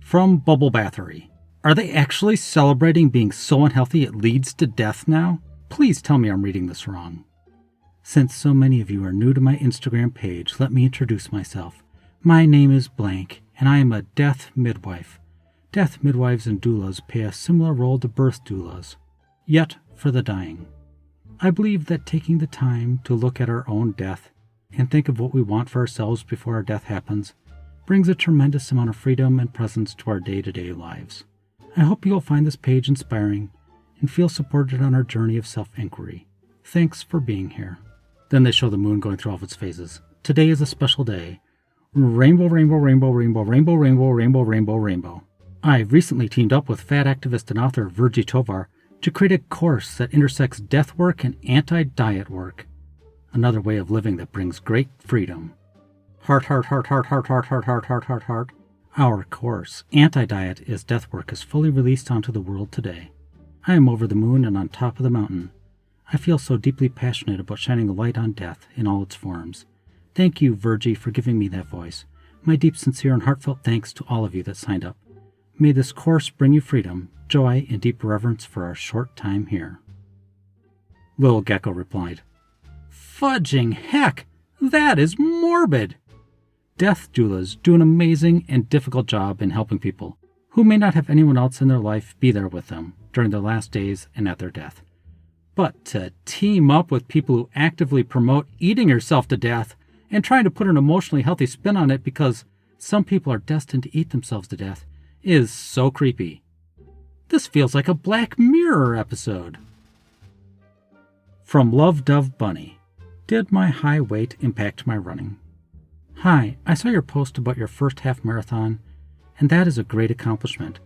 From Bubble Bathery. Are they actually celebrating being so unhealthy it leads to death now? Please tell me I'm reading this wrong. Since so many of you are new to my Instagram page, let me introduce myself. My name is Blank, and I am a death midwife. Death midwives and doulas play a similar role to birth doulas, yet for the dying. I believe that taking the time to look at our own death and think of what we want for ourselves before our death happens brings a tremendous amount of freedom and presence to our day-to-day lives. I hope you'll find this page inspiring and feel supported on our journey of self-inquiry. Thanks for being here. Then they show the moon going through all of its phases. Today is a special day. Rainbow, rainbow, rainbow, rainbow, rainbow, rainbow, rainbow, rainbow, rainbow. I've recently teamed up with fat activist and author Virgie Tovar to create a course that intersects death work and anti-diet work. Another way of living that brings great freedom. Heart, heart, heart, heart, heart, heart, heart, heart, heart, heart, heart. Our course, Anti-Diet is Death Work, is fully released onto the world today. I am over the moon and on top of the mountain. I feel so deeply passionate about shining a light on death in all its forms. Thank you, Virgie, for giving me that voice. My deep, sincere, and heartfelt thanks to all of you that signed up. May this course bring you freedom, joy, and deep reverence for our short time here. Lil Gecko replied, Fudging heck! That is morbid! Death doulas do an amazing and difficult job in helping people who may not have anyone else in their life be there with them during their last days and at their death. But to team up with people who actively promote eating yourself to death and trying to put an emotionally healthy spin on it because some people are destined to eat themselves to death is so creepy. This feels like a Black Mirror episode. From Love Dove Bunny. Did my high weight impact my running? Hi, I saw your post about your first half marathon, and that is a great accomplishment.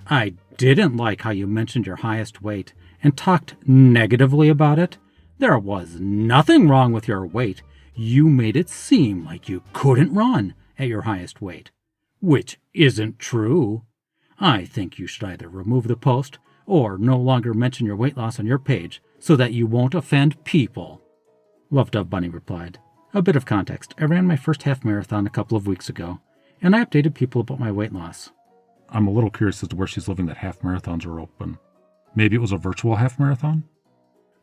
I didn't like how you mentioned your highest weight and talked negatively about it. There was nothing wrong with your weight. You made it seem like you couldn't run at your highest weight, which isn't true. I think you should either remove the post or no longer mention your weight loss on your page so that you won't offend people. Love Dove Bunny replied, A bit of context. I ran my first half marathon a couple of weeks ago, and I updated people about my weight loss. I'm a little curious as to where she's living that half marathons are open. Maybe it was a virtual half marathon?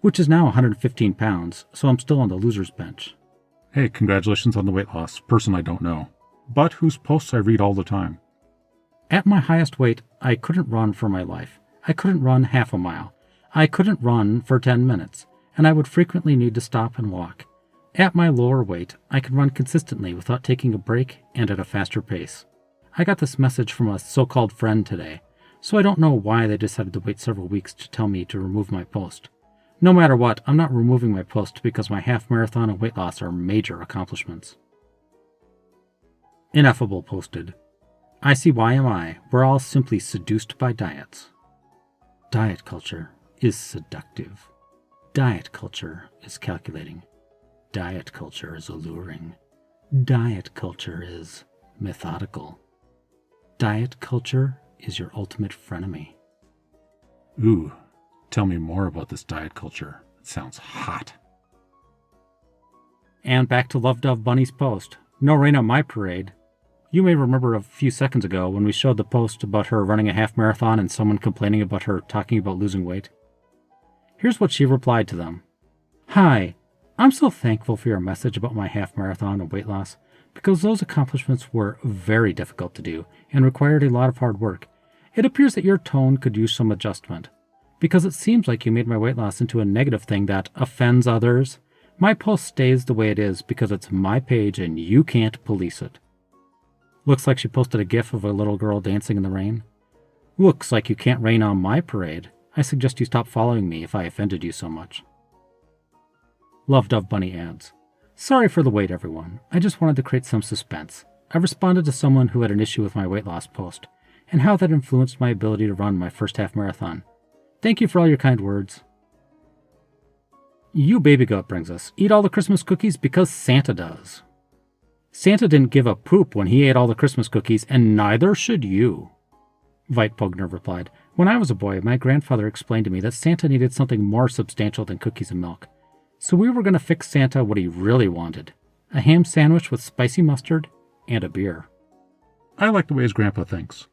Which is now 115 pounds, so I'm still on the loser's bench. Hey, congratulations on the weight loss. Person I don't know, but whose posts I read all the time. At my highest weight, I couldn't run for my life. I couldn't run half a mile. I couldn't run for 10 minutes, and I would frequently need to stop and walk. At my lower weight, I could run consistently without taking a break and at a faster pace. I got this message from a so-called friend today, so I don't know why they decided to wait several weeks to tell me to remove my post. No matter what, I'm not removing my post because my half marathon and weight loss are major accomplishments. Ineffable posted, ICYMI, we're all simply seduced by diets. Diet culture is seductive. Diet culture is calculating. Diet culture is alluring. Diet culture is methodical. Diet culture is your ultimate frenemy. Ooh, tell me more about this diet culture. It sounds hot. And back to Love Dove Bunny's post. No rain on my parade. You may remember a few seconds ago when we showed the post about her running a half marathon and someone complaining about her talking about losing weight. Here's what she replied to them. Hi, I'm so thankful for your message about my half marathon and weight loss because those accomplishments were very difficult to do and required a lot of hard work. It appears that your tone could use some adjustment because it seems like you made my weight loss into a negative thing that offends others. My post stays the way it is because it's my page and you can't police it. Looks like she posted a gif of a little girl dancing in the rain. Looks like you can't rain on my parade. I suggest you stop following me if I offended you so much. Love Dove Bunny adds, Sorry for the wait, everyone. I just wanted to create some suspense. I responded to someone who had an issue with my weight loss post, and how that influenced my ability to run my first half marathon. Thank you for all your kind words. You Baby Goat brings us, Eat all the Christmas cookies because Santa does. Santa didn't give a poop when he ate all the Christmas cookies, and neither should you. Vite Pogner replied, When I was a boy, my grandfather explained to me that Santa needed something more substantial than cookies and milk. So we were going to fix Santa what he really wanted. A ham sandwich with spicy mustard and a beer. I like the way his grandpa thinks.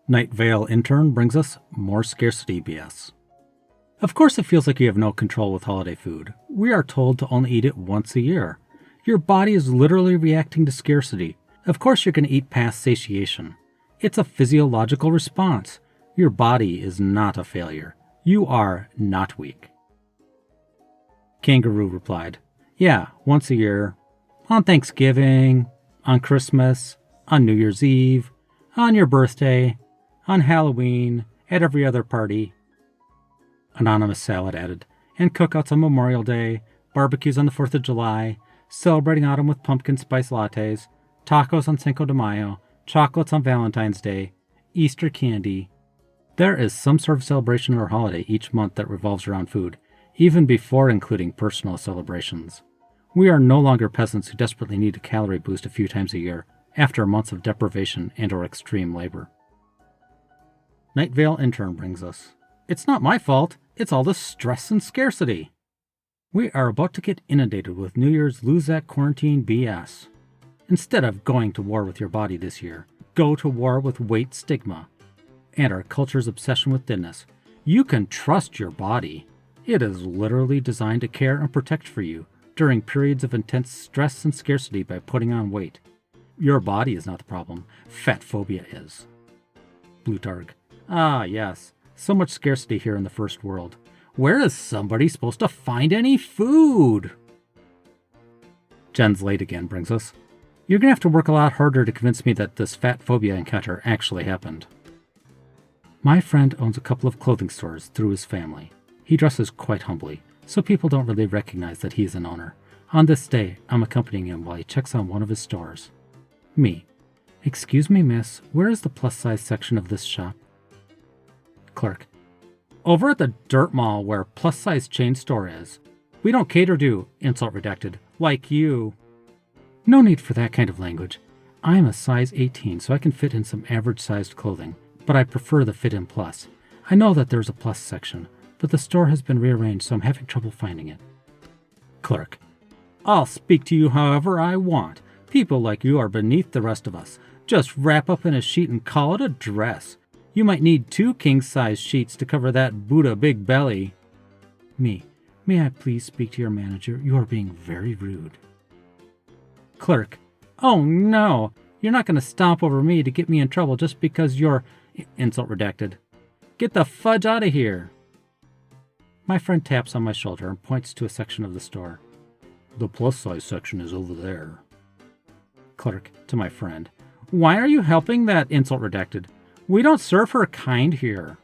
Night Vale intern brings us more scarcity BS. Of course it feels like you have no control with holiday food. We are told to only eat it once a year. Your body is literally reacting to scarcity. Of course you're going to eat past satiation. It's a physiological response. Your body is not a failure. You are not weak. Kangaroo replied, yeah, once a year. On Thanksgiving, on Christmas, on New Year's Eve, on your birthday, on Halloween, at every other party. Anonymous Salad added, and cookouts on Memorial Day, barbecues on the 4th of July, celebrating autumn with pumpkin spice lattes, tacos on Cinco de Mayo, chocolates on Valentine's Day, Easter candy. There is some sort of celebration or holiday each month that revolves around food, even before including personal celebrations. We are no longer peasants who desperately need a calorie boost a few times a year after months of deprivation and or extreme labor. Night Vale intern brings us, it's not my fault, it's all the stress and scarcity. We are about to get inundated with New Year's lose-at quarantine BS. Instead of going to war with your body this year, go to war with weight stigma and our culture's obsession with thinness. You can trust your body. It is literally designed to care and protect for you during periods of intense stress and scarcity by putting on weight. Your body is not the problem. Fat phobia is. Blutarg. Ah, yes. So much scarcity here in the first world. Where is somebody supposed to find any food? Jen's late again brings us, you're going to have to work a lot harder to convince me that this fat phobia encounter actually happened. My friend owns a couple of clothing stores through his family. He dresses quite humbly, so people don't really recognize that he is an owner. On this day, I'm accompanying him while he checks on one of his stores. Me. Excuse me, miss, where is the plus-size section of this shop? Clerk. Over at the dirt mall where plus-size chain store is. We don't cater to, insult redacted, like you. No need for that kind of language. I'm a size 18, so I can fit in some average-sized clothing, but I prefer the fit-in plus. I know that there's a plus section, but the store has been rearranged, so I'm having trouble finding it. Clerk. I'll speak to you however I want. People like you are beneath the rest of us. Just wrap up in a sheet and call it a dress. You might need 2 king-size sheets to cover that Buddha big belly. Me. May I please speak to your manager? You are being very rude. Clerk. Oh no! You're not going to stomp over me to get me in trouble just because you're... Insult redacted. Get the fudge out of here! My friend taps on my shoulder and points to a section of the store. The plus-size section is over there. Clerk. To my friend. Why are you helping that insult redacted? We don't serve her kind here.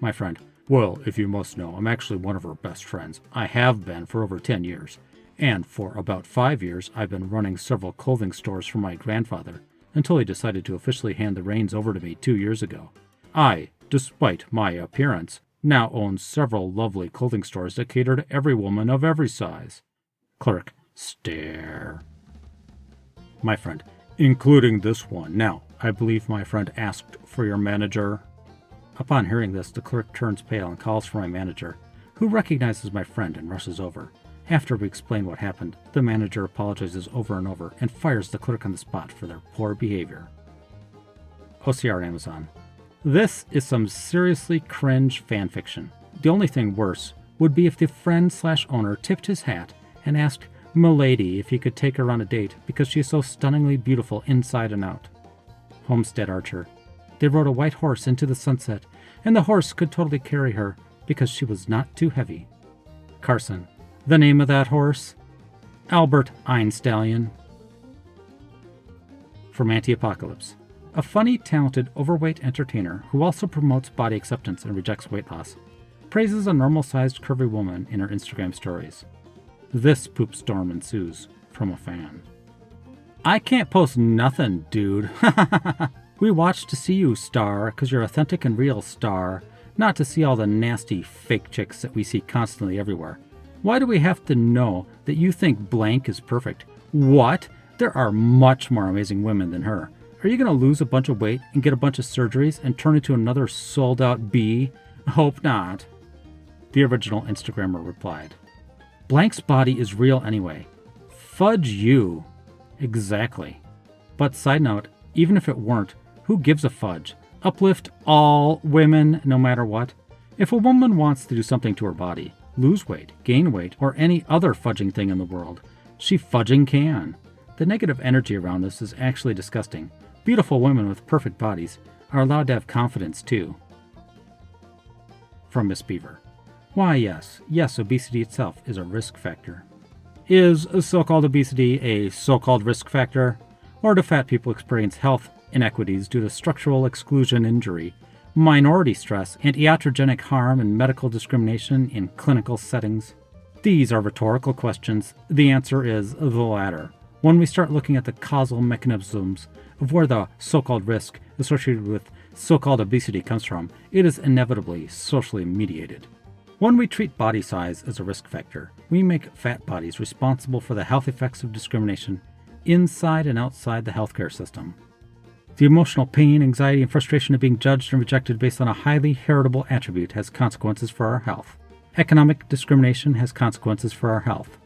My friend. Well, if you must know, I'm actually one of her best friends. I have been for over 10 years. And for about 5 years, I've been running several clothing stores for my grandfather, until he decided to officially hand the reins over to me 2 years ago. I, despite my appearance, now own several lovely clothing stores that cater to every woman of every size. Clerk. Stare. My friend. Including this one. Now, I believe my friend asked for your manager. Upon hearing this, the clerk turns pale and calls for my manager, who recognizes my friend and rushes over. After we explain what happened, the manager apologizes over and over and fires the clerk on the spot for their poor behavior. OCR Amazon. This is some seriously cringe fanfiction. The only thing worse would be if the friend/owner tipped his hat and asked Milady if he could take her on a date because she is so stunningly beautiful inside and out. Homestead Archer. They rode a white horse into the sunset, and the horse could totally carry her because she was not too heavy. Carson. The name of that horse? Albert Einstallion. From Anti-Apocalypse. A funny, talented, overweight entertainer who also promotes body acceptance and rejects weight loss, praises a normal-sized curvy woman in her Instagram stories. This poop storm ensues from a fan. I can't post nothing, dude. We watch to see you, star, 'cause you're authentic and real, star, not to see all the nasty fake chicks that we see constantly everywhere. Why do we have to know that you think blank is perfect? What? There are much more amazing women than her. Are you going to lose a bunch of weight and get a bunch of surgeries and turn into another sold-out bee? Hope not. The original Instagrammer replied. Blank's body is real anyway. Fudge you. Exactly. But side note, even if it weren't, who gives a fudge? uplift all women no matter what. If a woman wants to do something to her body, lose weight, gain weight, or any other fudging thing in the world, she fudging can. The negative energy around this is actually disgusting. Beautiful women with perfect bodies are allowed to have confidence too. From Miss Beaver. Why, yes, obesity itself is a risk factor. Is so-called obesity a so-called risk factor? Or do fat people experience health inequities due to structural exclusion injury, minority stress, and iatrogenic harm and medical discrimination in clinical settings? These are rhetorical questions. The answer is the latter. When we start looking at the causal mechanisms of where the so-called risk associated with so-called obesity comes from, it is inevitably socially mediated. When we treat body size as a risk factor, we make fat bodies responsible for the health effects of discrimination inside and outside the healthcare system. The emotional pain, anxiety, and frustration of being judged and rejected based on a highly heritable attribute has consequences for our health. Economic discrimination has consequences for our health.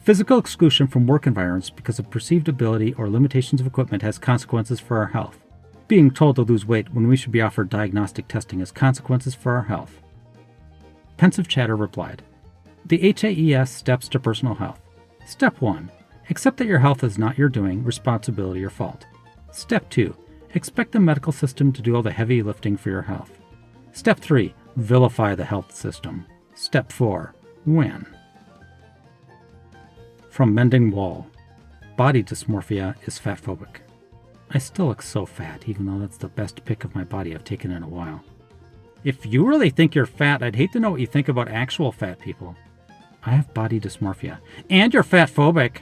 Physical exclusion from work environments because of perceived ability or limitations of equipment has consequences for our health. Being told to lose weight when we should be offered diagnostic testing has consequences for our health. Pensive Chatter replied, The HAES steps to personal health. Step 1. Accept that your health is not your doing, responsibility, or fault. Step 2. Expect the medical system to do all the heavy lifting for your health. Step 3. Vilify the health system. Step 4. Win. From Mending Wall. Body dysmorphia is fatphobic. I still look so fat, even though that's the best pic of my body I've taken in a while. If you really think you're fat, I'd hate to know what you think about actual fat people. I have body dysmorphia. And you're fatphobic.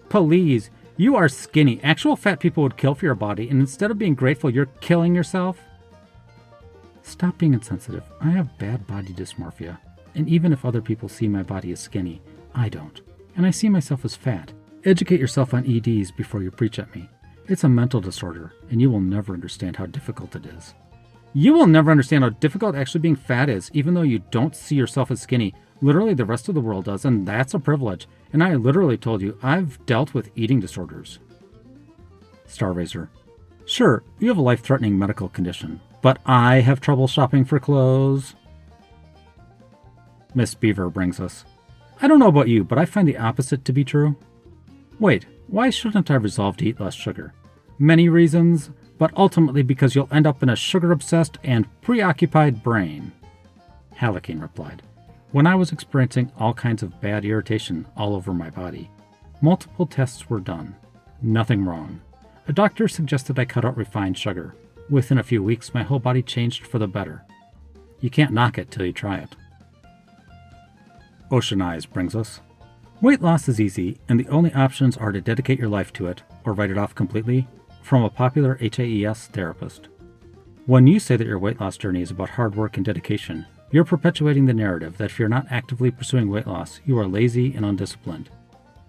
Please, you are skinny. Actual fat people would kill for your body, and instead of being grateful, you're killing yourself. Stop being insensitive. I have bad body dysmorphia. And even if other people see my body as skinny, I don't. And I see myself as fat. Educate yourself on EDs before you preach at me. It's a mental disorder, and you will never understand how difficult it is. You will never understand how difficult actually being fat is, even though you don't see yourself as skinny. Literally, the rest of the world does, and that's a privilege. And I literally told you, I've dealt with eating disorders. Starraiser. Sure, you have a life-threatening medical condition, but I have trouble shopping for clothes. Miss Beaver brings us. I don't know about you, but I find the opposite to be true. Wait, why shouldn't I resolve to eat less sugar? Many reasons, but ultimately because you'll end up in a sugar-obsessed and preoccupied brain. Halakine replied, When I was experiencing all kinds of bad irritation all over my body, multiple tests were done. Nothing wrong. A doctor suggested I cut out refined sugar. Within a few weeks, my whole body changed for the better. You can't knock it till you try it. Ocean Eyes brings us. Weight loss is easy, and the only options are to dedicate your life to it, or write it off completely, from a popular HAES therapist. When you say that your weight loss journey is about hard work and dedication, you're perpetuating the narrative that if you're not actively pursuing weight loss, you are lazy and undisciplined.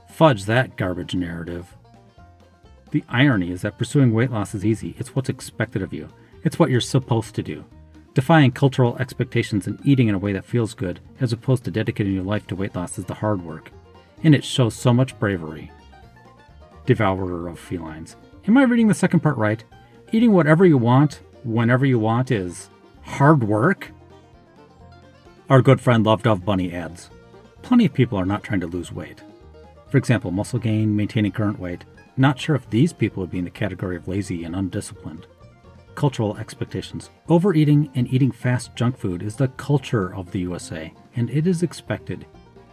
Fudge that garbage narrative. The irony is that pursuing weight loss is easy. It's what's expected of you. It's what you're supposed to do. Defying cultural expectations and eating in a way that feels good, as opposed to dedicating your life to weight loss, is the hard work. And it shows so much bravery. Devourer of Felines. Am I reading the second part right? Eating whatever you want, whenever you want, is hard work? Our good friend Love Dove Bunny adds, Plenty of people are not trying to lose weight. For example, muscle gain, maintaining current weight. Not sure if these people would be in the category of lazy and undisciplined. Cultural expectations. Overeating and eating fast junk food is the culture of the USA, and it is expected.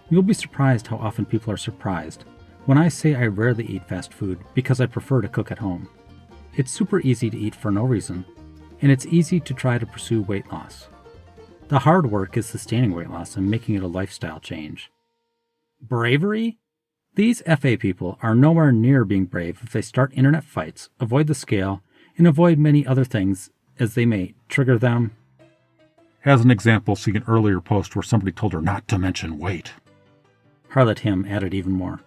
You'll be surprised how often people are surprised when I say I rarely eat fast food because I prefer to cook at home. It's super easy to eat for no reason, and it's easy to try to pursue weight loss. The hard work is sustaining weight loss and making it a lifestyle change. Bravery? These FA people are nowhere near being brave if they start internet fights, avoid the scale, and avoid many other things as they may trigger them. As an example, see an earlier post where somebody told her not to mention weight. Harlot Him added even more.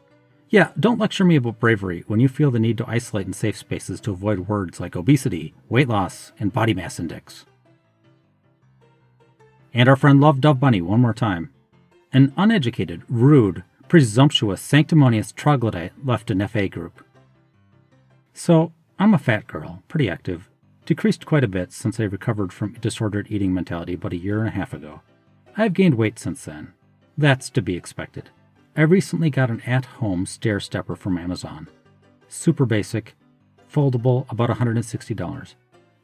Yeah, don't lecture me about bravery when you feel the need to isolate in safe spaces to avoid words like obesity, weight loss, and body mass index. And our friend Love Dove Bunny one more time. An uneducated, rude, presumptuous, sanctimonious troglodyte left an FA group. So, I'm a fat girl, pretty active, decreased quite a bit since I recovered from disordered eating mentality about a year and a half ago. I have gained weight since then. That's to be expected. I recently got an at-home stair stepper from Amazon. Super basic, foldable, about $160.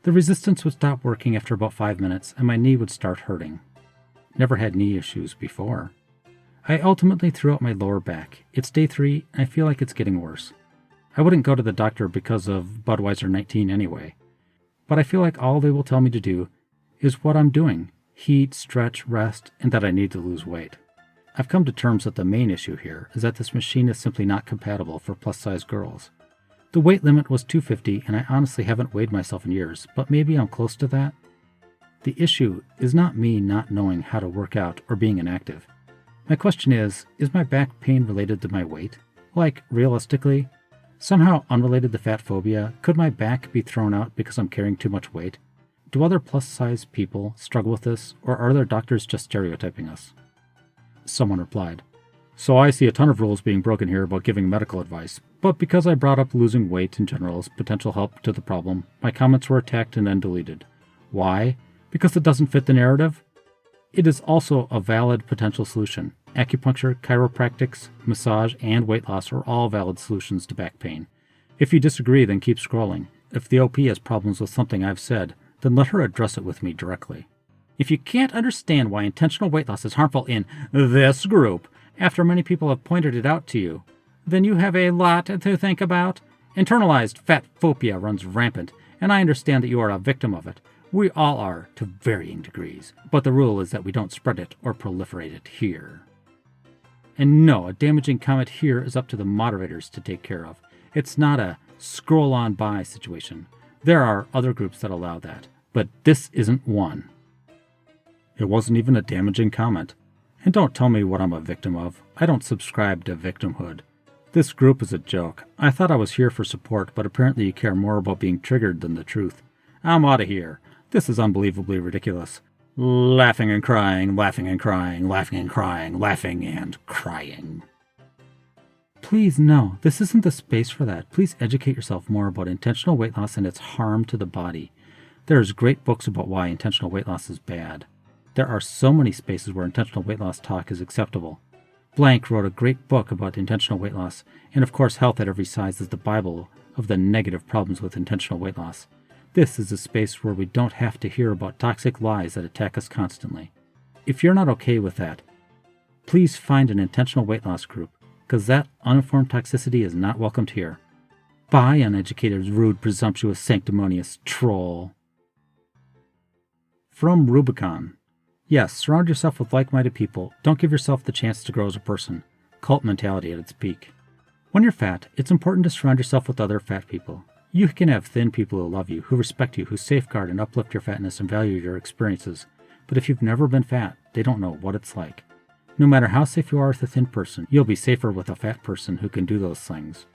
The resistance would stop working after about 5 minutes and my knee would start hurting. Never had knee issues before. I ultimately threw out my lower back. It's day 3 and I feel like it's getting worse. I wouldn't go to the doctor because of Budweiser 19 anyway. But I feel like all they will tell me to do is what I'm doing. Heat, stretch, rest, and that I need to lose weight. I've come to terms that the main issue here is that this machine is simply not compatible for plus-size girls. The weight limit was 250 and I honestly haven't weighed myself in years, but maybe I'm close to that. The issue is not me not knowing how to work out or being inactive. My question is my back pain related to my weight? Like, realistically? Somehow unrelated to fat phobia, could my back be thrown out because I'm carrying too much weight? Do other plus-size people struggle with this, or are their doctors just stereotyping us? Someone replied, "So I see a ton of rules being broken here about giving medical advice, but because I brought up losing weight in general as potential help to the problem, my comments were attacked and then deleted. Why? Because it doesn't fit the narrative? It is also a valid potential solution. Acupuncture, chiropractics, massage, and weight loss are all valid solutions to back pain. If you disagree, then keep scrolling. If the OP has problems with something I've said, then let her address it with me directly. If you can't understand why intentional weight loss is harmful in this group, after many people have pointed it out to you, then you have a lot to think about. Internalized fat phobia runs rampant, and I understand that you are a victim of it. We all are, to varying degrees, but the rule is that we don't spread it or proliferate it here. And no, a damaging comment here is up to the moderators to take care of. It's not a scroll on by situation. There are other groups that allow that, but this isn't one." It wasn't even a damaging comment. And don't tell me what I'm a victim of. I don't subscribe to victimhood. This group is a joke. I thought I was here for support, but apparently you care more about being triggered than the truth. I'm out of here. This is unbelievably ridiculous. Laughing and crying, laughing and crying, laughing and crying, laughing and crying. Please, no, this isn't the space for that. Please educate yourself more about intentional weight loss and its harm to the body. There's great books about why intentional weight loss is bad. There are so many spaces where intentional weight loss talk is acceptable. Blank wrote a great book about intentional weight loss, and of course Health at Every Size is the Bible of the negative problems with intentional weight loss. This is a space where we don't have to hear about toxic lies that attack us constantly. If you're not okay with that, please find an intentional weight loss group, because that uninformed toxicity is not welcomed here. Bye, uneducated, rude, presumptuous, sanctimonious troll. From Rubicon. Yes, surround yourself with like-minded people. Don't give yourself the chance to grow as a person. Cult mentality at its peak. When you're fat, it's important to surround yourself with other fat people. You can have thin people who love you, who respect you, who safeguard and uplift your fatness and value your experiences. But if you've never been fat, they don't know what it's like. No matter how safe you are with a thin person, you'll be safer with a fat person who can do those things.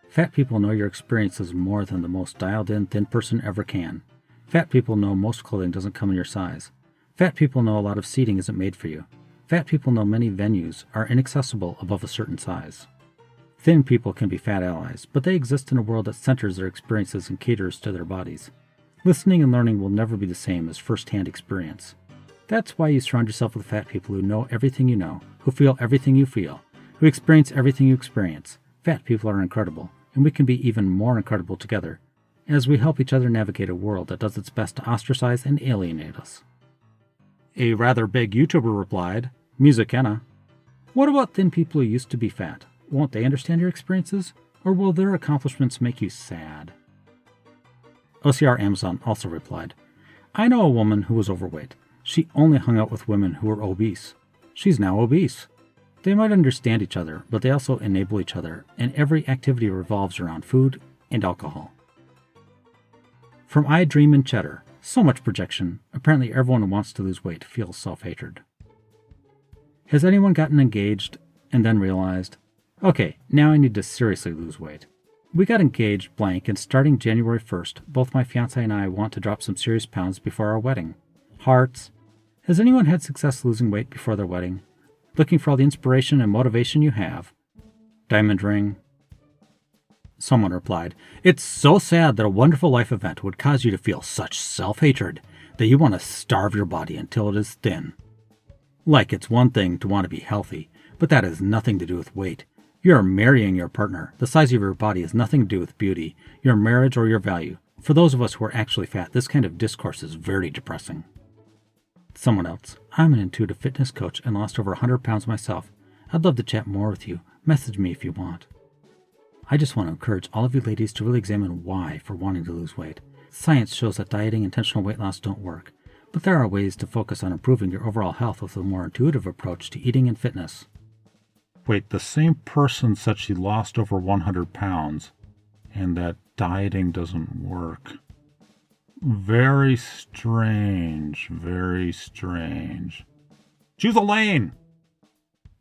Fat people know your experiences more than the most dialed-in thin person ever can. Fat people know most clothing doesn't come in your size. Fat people know a lot of seating isn't made for you. Fat people know many venues are inaccessible above a certain size. Thin people can be fat allies, but they exist in a world that centers their experiences and caters to their bodies. Listening and learning will never be the same as first-hand experience. That's why you surround yourself with fat people who know everything you know, who feel everything you feel, who experience everything you experience. Fat people are incredible, and we can be even more incredible together, as we help each other navigate a world that does its best to ostracize and alienate us. A rather big YouTuber replied, Musicanna, "What about thin people who used to be fat? Won't they understand your experiences? Or will their accomplishments make you sad?" OCR Amazon also replied, "I know a woman who was overweight. She only hung out with women who were obese. She's now obese. They might understand each other, but they also enable each other, and every activity revolves around food and alcohol." From I Dream in Cheddar, so much projection. Apparently everyone who wants to lose weight feels self-hatred. Has anyone gotten engaged and then realized, okay, now I need to seriously lose weight? We got engaged blank, and starting January 1st, both my fiancé and I want to drop some serious pounds before our wedding. Hearts. Has anyone had success losing weight before their wedding? Looking for all the inspiration and motivation you have. Diamond ring. Someone replied, "It's so sad that a wonderful life event would cause you to feel such self-hatred that you want to starve your body until it is thin. Like it's one thing to want to be healthy, but that has nothing to do with weight. You are marrying your partner. The size of your body has nothing to do with beauty, your marriage, or your value. For those of us who are actually fat, this kind of discourse is very depressing." Someone else, "I'm an intuitive fitness coach and lost over 100 pounds myself. I'd love to chat more with you. Message me if you want. I just want to encourage all of you ladies to really examine why for wanting to lose weight. Science shows that dieting and intentional weight loss don't work, but there are ways to focus on improving your overall health with a more intuitive approach to eating and fitness." Wait, the same person said she lost over 100 pounds and that dieting doesn't work. Very strange, very strange. Choose a lane!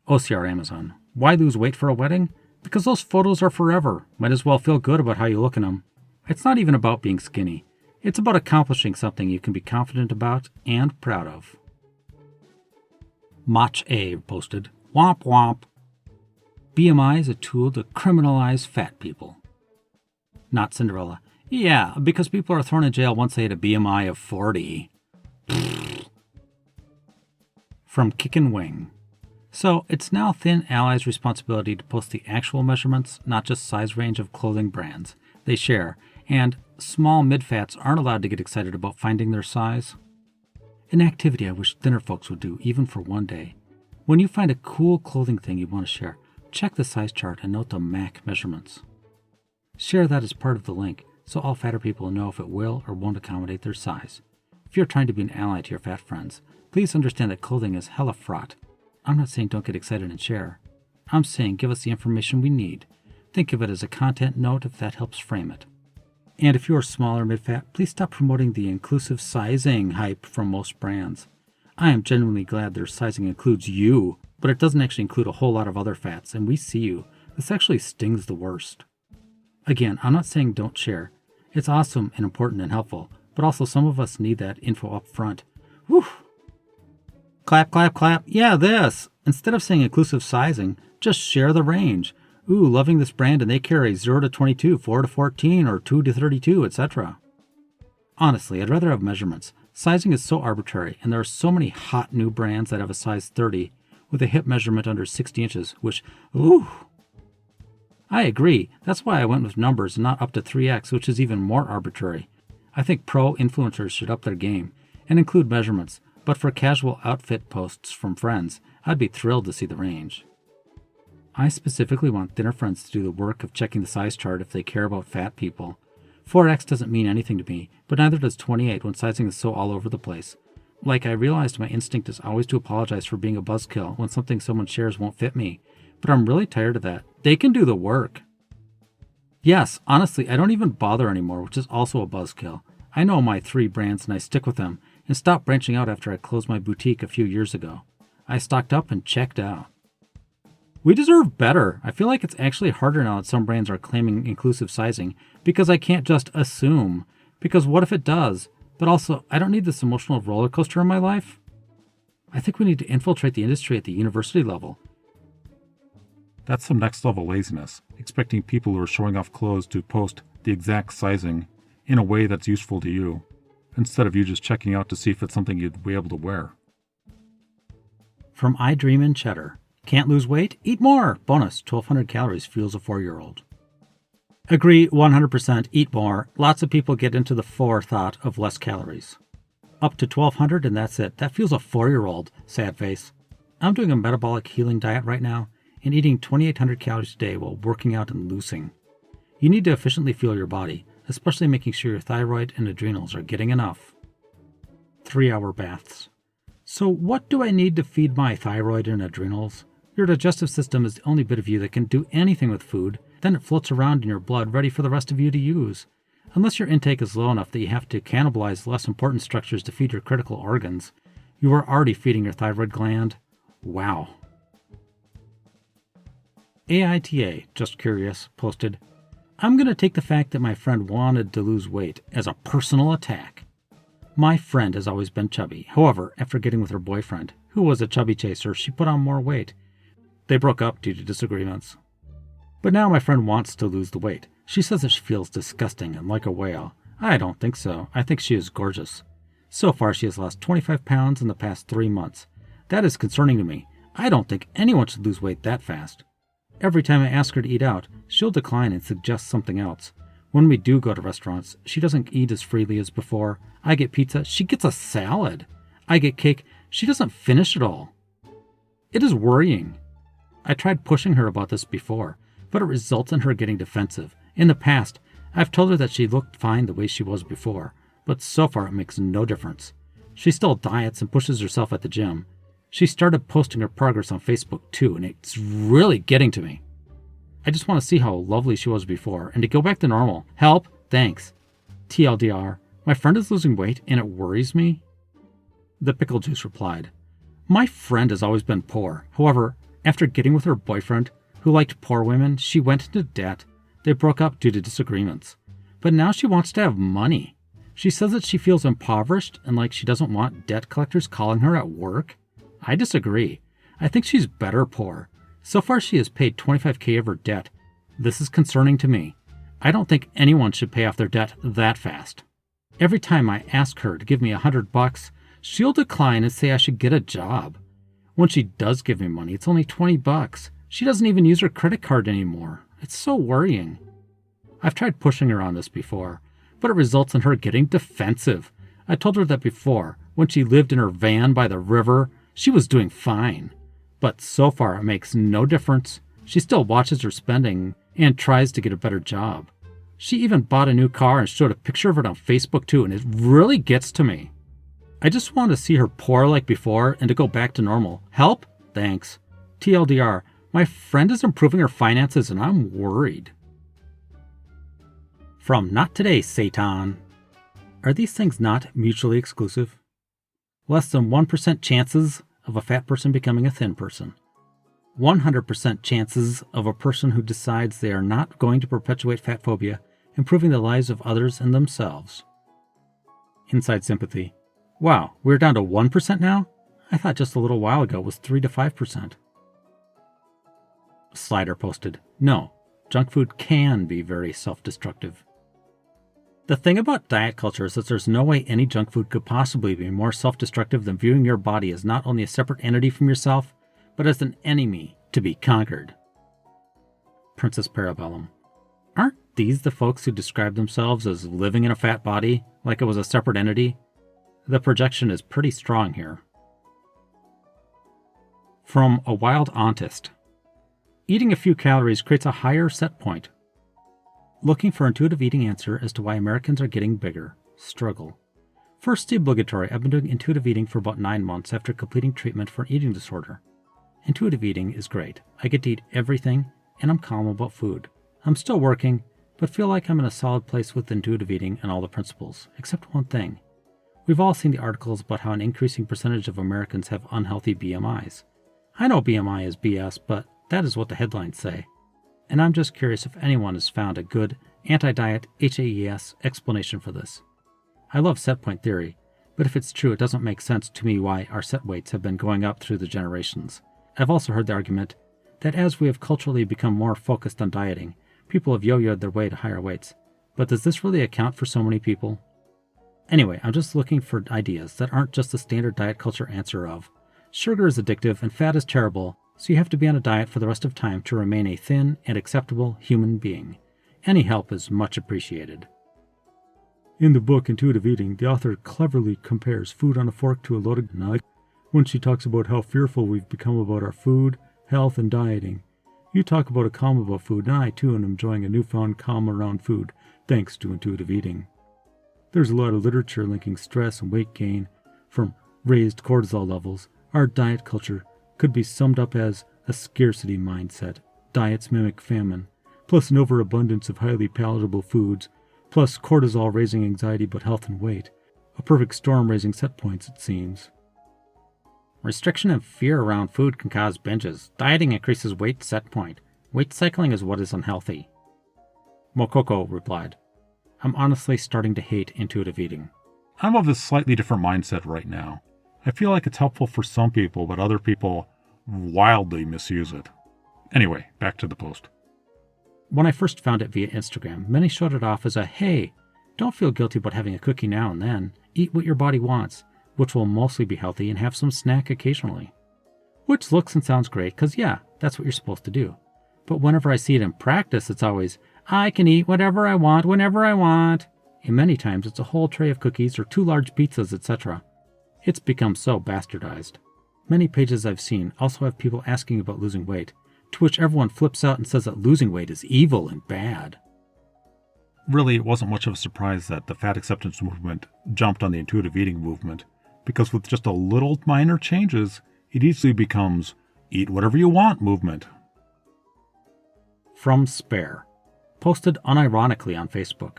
OCR Amazon, "Why lose weight for a wedding? Because those photos are forever. Might as well feel good about how you look in them. It's not even about being skinny. It's about accomplishing something you can be confident about and proud of." Mach A posted, "Womp womp. BMI is a tool to criminalize fat people." Not Cinderella, "Yeah, because people are thrown in jail once they hit a BMI of 40. From Kickin' Wing, "So it's now Thin Ally's responsibility to post the actual measurements, not just size range of clothing brands they share, and small mid-fats aren't allowed to get excited about finding their size? An activity I wish thinner folks would do, even for one day. When you find a cool clothing thing you want to share, check the size chart and note the MAC measurements. Share that as part of the link, so all fatter people know if it will or won't accommodate their size. If you're trying to be an ally to your fat friends, please understand that clothing is hella fraught. I'm not saying don't get excited and share. I'm saying give us the information we need. Think of it as a content note if that helps frame it. And if you are small or mid-fat, please stop promoting the inclusive sizing hype from most brands. I am genuinely glad their sizing includes you, but it doesn't actually include a whole lot of other fats, and we see you. This actually stings the worst. Again, I'm not saying don't share. It's awesome and important and helpful, but also some of us need that info up front. Whew! Clap, clap, clap. Yeah, this. Instead of saying inclusive sizing, just share the range. Ooh, loving this brand and they carry 0 to 22, 4 to 14, or 2 to 32, etc. Honestly, I'd rather have measurements. Sizing is so arbitrary, and there are so many hot new brands that have a size 30 with a hip measurement under 60 inches, which, ooh. I agree. That's why I went with numbers and not up to 3x, which is even more arbitrary. I think pro influencers should up their game and include measurements, but for casual outfit posts from friends, I'd be thrilled to see the range. I specifically want thinner friends to do the work of checking the size chart if they care about fat people. 4x doesn't mean anything to me, but neither does 28 when sizing is so all over the place. Like, I realized my instinct is always to apologize for being a buzzkill when something someone shares won't fit me, but I'm really tired of that. They can do the work. Yes, honestly, I don't even bother anymore, which is also a buzzkill. I know my 3 brands and I stick with them, and stopped branching out after I closed my boutique a few years ago. I stocked up and checked out. We deserve better. I feel like it's actually harder now that some brands are claiming inclusive sizing, because I can't just assume. Because what if it does? But also, I don't need this emotional roller coaster in my life. I think we need to infiltrate the industry at the university level. That's some next level laziness, expecting people who are showing off clothes to post the exact sizing in a way that's useful to you, instead of you just checking out to see if it's something you'd be able to wear. From I Dream in Cheddar. Can't lose weight? Eat more! Bonus, 1,200 calories fuels a 4-year-old. Agree 100%, eat more. Lots of people get into the forethought of less calories. Up to 1,200 and that's it. That fuels a 4-year-old. Sad face. I'm doing a metabolic healing diet right now and eating 2,800 calories a day while working out and loosing. You need to efficiently fuel your body, especially making sure your thyroid and adrenals are getting enough. 3-hour baths. So what do I need to feed my thyroid and adrenals? Your digestive system is the only bit of you that can do anything with food. Then it floats around in your blood ready for the rest of you to use. Unless your intake is low enough that you have to cannibalize less important structures to feed your critical organs, you are already feeding your thyroid gland. Wow. AITA, just curious, posted, I'm going to take the fact that my friend wanted to lose weight as a personal attack. My friend has always been chubby. However, after getting with her boyfriend, who was a chubby chaser, she put on more weight. They broke up due to disagreements. But now my friend wants to lose the weight. She says that she feels disgusting and like a whale. I don't think so. I think she is gorgeous. So far, she has lost 25 pounds in the past 3 months. That is concerning to me. I don't think anyone should lose weight that fast. Every time I ask her to eat out, she'll decline and suggest something else. When we do go to restaurants, she doesn't eat as freely as before. I get pizza, she gets a salad. I get cake, she doesn't finish it all. It is worrying. I tried pushing her about this before, but it results in her getting defensive. In the past, I've told her that she looked fine the way she was before, but so far it makes no difference. She still diets and pushes herself at the gym. She started posting her progress on Facebook too, and it's really getting to me. I just want to see how lovely she was before, and to go back to normal. Help, thanks. TLDR, my friend is losing weight, and it worries me. The Pickle Juice replied, my friend has always been poor. However, after getting with her boyfriend, who liked poor women, she went into debt. They broke up due to disagreements. But now she wants to have money. She says that she feels impoverished and like she doesn't want debt collectors calling her at work. I disagree. I think she's better poor. So far she has paid $25,000 of her debt. This is concerning to me. I don't think anyone should pay off their debt that fast. Every time I ask her to give me $100, she'll decline and say I should get a job. When she does give me money, it's only $20. She doesn't even use her credit card anymore. It's so worrying. I've tried pushing her on this before, but it results in her getting defensive. I told her that before, when she lived in her van by the river, she was doing fine. But so far it makes no difference. She still watches her spending and tries to get a better job. She even bought a new car and showed a picture of it on Facebook too, and it really gets to me. I just want to see her poor like before and to go back to normal. Help? Thanks. TLDR, my friend is improving her finances and I'm worried. From Not Today, Satan. Are these things not mutually exclusive? Less than 1% chances of a fat person becoming a thin person. 100% chances of a person who decides they are not going to perpetuate fat phobia, improving the lives of others and themselves. Inside sympathy. Wow, we're down to 1% now? I thought just a little while ago it was 3 to 5%. Slider posted, no, junk food can be very self-destructive. The thing about diet culture is that there's no way any junk food could possibly be more self-destructive than viewing your body as not only a separate entity from yourself, but as an enemy to be conquered. Princess Parabellum. Aren't these the folks who describe themselves as living in a fat body, like it was a separate entity? The projection is pretty strong here. From a wild autist. Eating a few calories creates a higher set point. Looking for intuitive eating answer as to why Americans are getting bigger. Struggle. First, the obligatory. I've been doing intuitive eating for about 9 months after completing treatment for an eating disorder. Intuitive eating is great. I get to eat everything, and I'm calm about food. I'm still working, but feel like I'm in a solid place with intuitive eating and all the principles, except one thing. We've all seen the articles about how an increasing percentage of Americans have unhealthy BMIs. I know BMI is BS, but that is what the headlines say. And I'm just curious if anyone has found a good anti-diet HAES explanation for this. I love set point theory, but if it's true, it doesn't make sense to me why our set weights have been going up through the generations. I've also heard the argument that as we have culturally become more focused on dieting, people have yo-yoed their way to higher weights. But does this really account for so many people? Anyway, I'm just looking for ideas that aren't just the standard diet culture answer of, sugar is addictive and fat is terrible, so you have to be on a diet for the rest of time to remain a thin and acceptable human being. Any help is much appreciated. In the book Intuitive Eating, the author cleverly compares food on a fork to a loaded gun when she talks about how fearful we've become about our food, health, and dieting. You talk about a calm about food, and I too am enjoying a newfound calm around food, thanks to intuitive eating. There's a lot of literature linking stress and weight gain from raised cortisol levels. Our diet culture could be summed up as a scarcity mindset. Diets mimic famine, plus an overabundance of highly palatable foods, plus cortisol raising anxiety about health and weight. A perfect storm raising set points, it seems. Restriction and fear around food can cause binges. Dieting increases weight set point. Weight cycling is what is unhealthy. Mokoko replied, I'm honestly starting to hate intuitive eating. I'm of a slightly different mindset right now. I feel like it's helpful for some people, but other people wildly misuse it. Anyway, back to the post. When I first found it via Instagram, many showed it off as a, hey, don't feel guilty about having a cookie now and then. Eat what your body wants, which will mostly be healthy, and have some snack occasionally. Which looks and sounds great, because yeah, that's what you're supposed to do. But whenever I see it in practice, it's always, I can eat whatever I want, whenever I want. And many times it's a whole tray of cookies or 2 large pizzas, etc. It's become so bastardized. Many pages I've seen also have people asking about losing weight, to which everyone flips out and says that losing weight is evil and bad. Really, it wasn't much of a surprise that the fat acceptance movement jumped on the intuitive eating movement, because with just a little minor changes, it easily becomes eat whatever you want movement. From Spare, posted unironically on Facebook.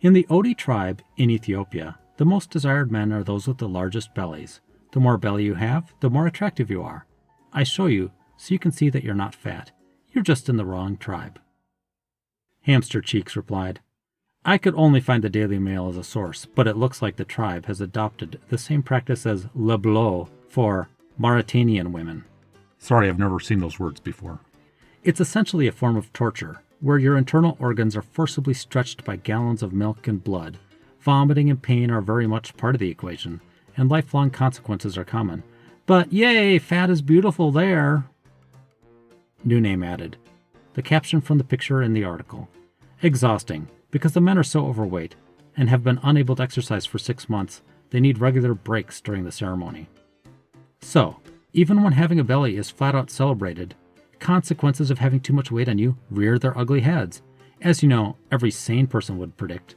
In the Odi tribe in Ethiopia, the most desired men are those with the largest bellies. The more belly you have, the more attractive you are. I show you so you can see that you're not fat. You're just in the wrong tribe. Hamster Cheeks replied, I could only find the Daily Mail as a source, but it looks like the tribe has adopted the same practice as le bleu for Mauritanian women. Sorry, I've never seen those words before. It's essentially a form of torture, where your internal organs are forcibly stretched by gallons of milk and blood. Vomiting and pain are very much part of the equation, and lifelong consequences are common. But yay, fat is beautiful there. New name added. The caption from the picture in the article. Exhausting, because the men are so overweight and have been unable to exercise for 6 months, they need regular breaks during the ceremony. So, even when having a belly is flat out celebrated, consequences of having too much weight on you rear their ugly heads, as you know, every sane person would predict.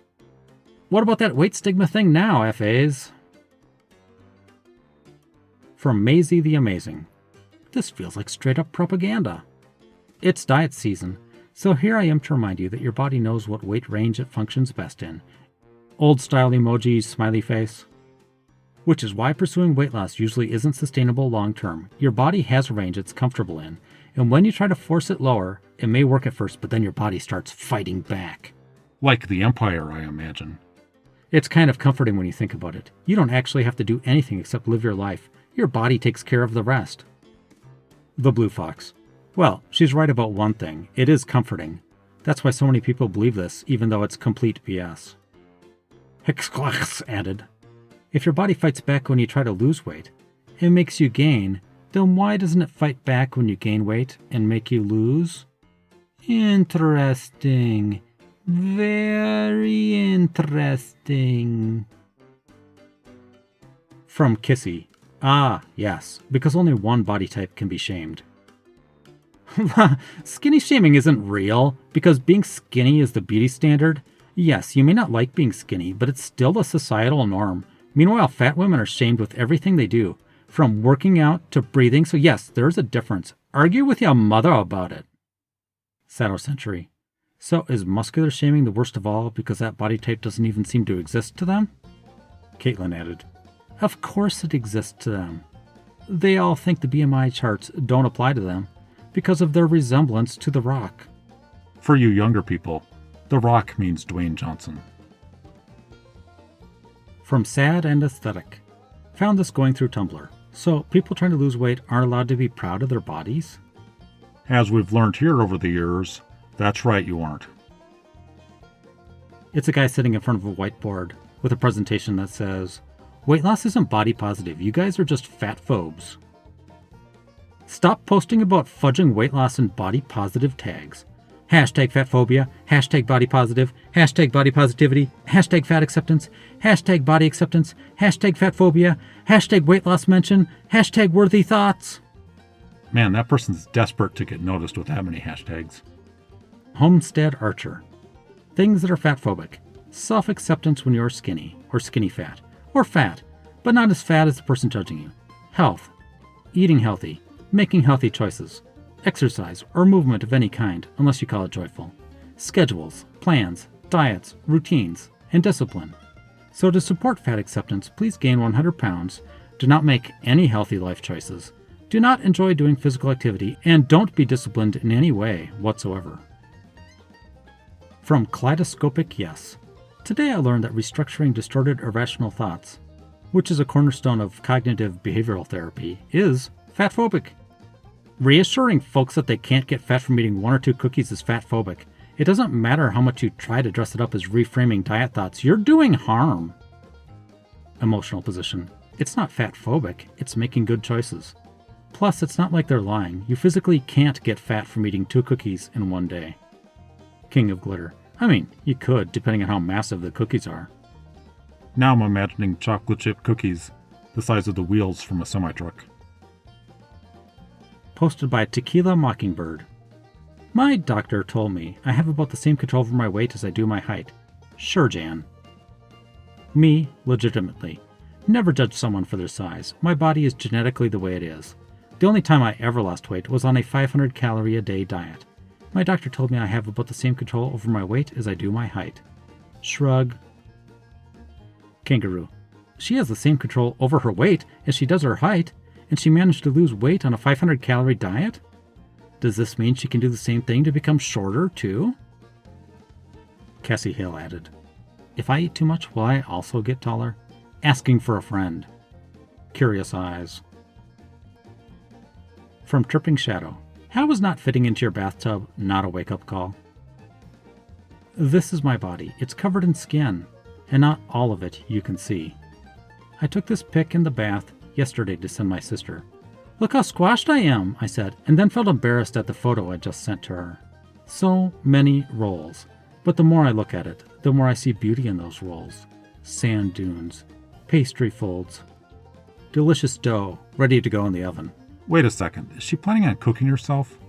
What about that weight stigma thing now, FAs? From Maisie the Amazing. This feels like straight up propaganda. It's diet season, so here I am to remind you that your body knows what weight range it functions best in. Old style emojis, smiley face. Which is why pursuing weight loss usually isn't sustainable long term. Your body has a range it's comfortable in, and when you try to force it lower, it may work at first, but then your body starts fighting back. Like the Empire, I imagine. It's kind of comforting when you think about it. You don't actually have to do anything except live your life. Your body takes care of the rest. The Blue Fox. Well, she's right about one thing. It is comforting. That's why so many people believe this, even though it's complete BS. Hexclax added, if your body fights back when you try to lose weight, and makes you gain, then why doesn't it fight back when you gain weight and make you lose? Interesting. Very interesting. From Kissy. Ah, yes, because only one body type can be shamed. Skinny shaming isn't real, because being skinny is the beauty standard. Yes, you may not like being skinny, but it's still a societal norm. Meanwhile, fat women are shamed with everything they do, from working out to breathing, so yes, there's a difference. Argue with your mother about it. Saddle Century. So is muscular shaming the worst of all because that body type doesn't even seem to exist to them? Caitlin added, of course it exists to them. They all think the BMI charts don't apply to them because of their resemblance to The Rock. For you younger people, The Rock means Dwayne Johnson. From Sad and Aesthetic. Found this going through Tumblr. So people trying to lose weight aren't allowed to be proud of their bodies? As we've learned here over the years, that's right, you aren't. It's a guy sitting in front of a whiteboard with a presentation that says, weight loss isn't body positive, you guys are just fat phobes. Stop posting about fudging weight loss and body positive tags. Hashtag fatphobia, hashtag body positive, hashtag body positivity, hashtag fat acceptance, hashtag body acceptance, hashtag fatphobia, hashtag weight loss mention, hashtag worthy thoughts. Man, that person's desperate to get noticed with that many hashtags. Homestead Archer. Things that are fatphobic. Self-acceptance when you're skinny, or skinny fat, or fat, but not as fat as the person judging you. Health. Eating healthy. Making healthy choices. Exercise or movement of any kind, unless you call it joyful. Schedules, plans, diets, routines, and discipline. So to support fat acceptance, please gain 100 pounds, do not make any healthy life choices, do not enjoy doing physical activity, and don't be disciplined in any way whatsoever. From Kaleidoscopic Yes. Today I learned that restructuring distorted irrational thoughts, which is a cornerstone of cognitive behavioral therapy, is fatphobic. Reassuring folks that they can't get fat from eating 1 or 2 cookies is fatphobic. It doesn't matter how much you try to dress it up as reframing diet thoughts, you're doing harm. Emotional position. It's not fatphobic, it's making good choices. Plus, it's not like they're lying. You physically can't get fat from eating 2 cookies in 1 day. King of glitter. I mean, you could, depending on how massive the cookies are. Now I'm imagining chocolate chip cookies the size of the wheels from a semi-truck. Posted by Tequila Mockingbird. My doctor told me I have about the same control over my weight as I do my height. Sure, Jan. Me, legitimately. Never judge someone for their size. My body is genetically the way it is. The only time I ever lost weight was on a 500 calorie a day diet. My doctor told me I have about the same control over my weight as I do my height. Shrug. Kangaroo. She has the same control over her weight as she does her height, and she managed to lose weight on a 500 calorie diet? Does this mean she can do the same thing to become shorter, too? Cassie Hale added, if I eat too much, will I also get taller? Asking for a friend. Curious eyes. From Tripping Shadow. How is not fitting into your bathtub not a wake-up call? This is my body. It's covered in skin, and not all of it you can see. I took this pic in the bath yesterday to send my sister. Look how squashed I am, I said, and then felt embarrassed at the photo I just sent to her. So many rolls. But the more I look at it, the more I see beauty in those rolls. Sand dunes, pastry folds, delicious dough ready to go in the oven. Wait a second, is she planning on cooking herself?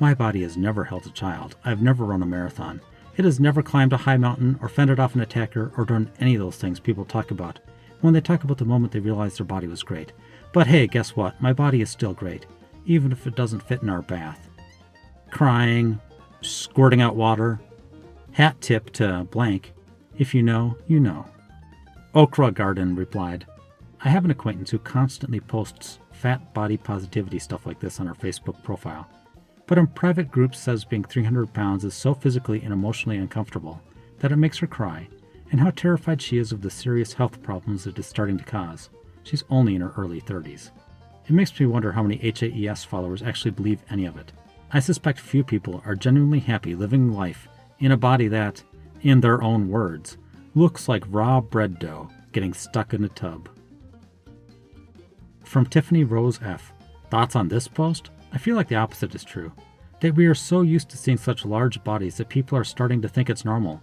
My body has never held a child. I've never run a marathon. It has never climbed a high mountain or fended off an attacker or done any of those things people talk about when they talk about the moment they realized their body was great. But hey, guess what? My body is still great, even if it doesn't fit in our bath. Crying, squirting out water, hat tip to blank. If you know, you know. Okra Garden replied, I have an acquaintance who constantly posts fat body positivity stuff like this on her Facebook profile, but in private groups says being 300 pounds is so physically and emotionally uncomfortable that it makes her cry, and how terrified she is of the serious health problems it is starting to cause. She's only in her early 30s. It makes me wonder how many HAES followers actually believe any of it. I suspect few people are genuinely happy living life in a body that, in their own words, looks like raw bread dough getting stuck in a tub. From Tiffany Rose F. Thoughts on this post? I feel like the opposite is true. That we are so used to seeing such large bodies that people are starting to think it's normal.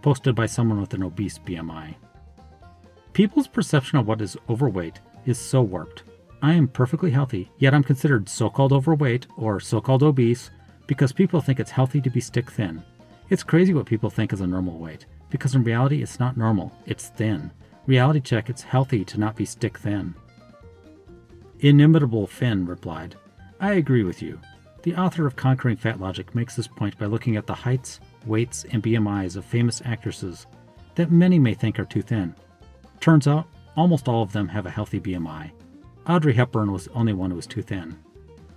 Posted by someone with an obese BMI. People's perception of what is overweight is so warped. I am perfectly healthy, yet I'm considered so-called overweight or so-called obese because people think it's healthy to be stick thin. It's crazy what people think is a normal weight, because in reality it's not normal, it's thin. Reality check, it's healthy to not be stick thin. Inimitable Finn replied, I agree with you. The author of Conquering FatLogic makes this point by looking at the heights, weights, and BMIs of famous actresses that many may think are too thin. Turns out, almost all of them have a healthy BMI. Audrey Hepburn was the only one who was too thin.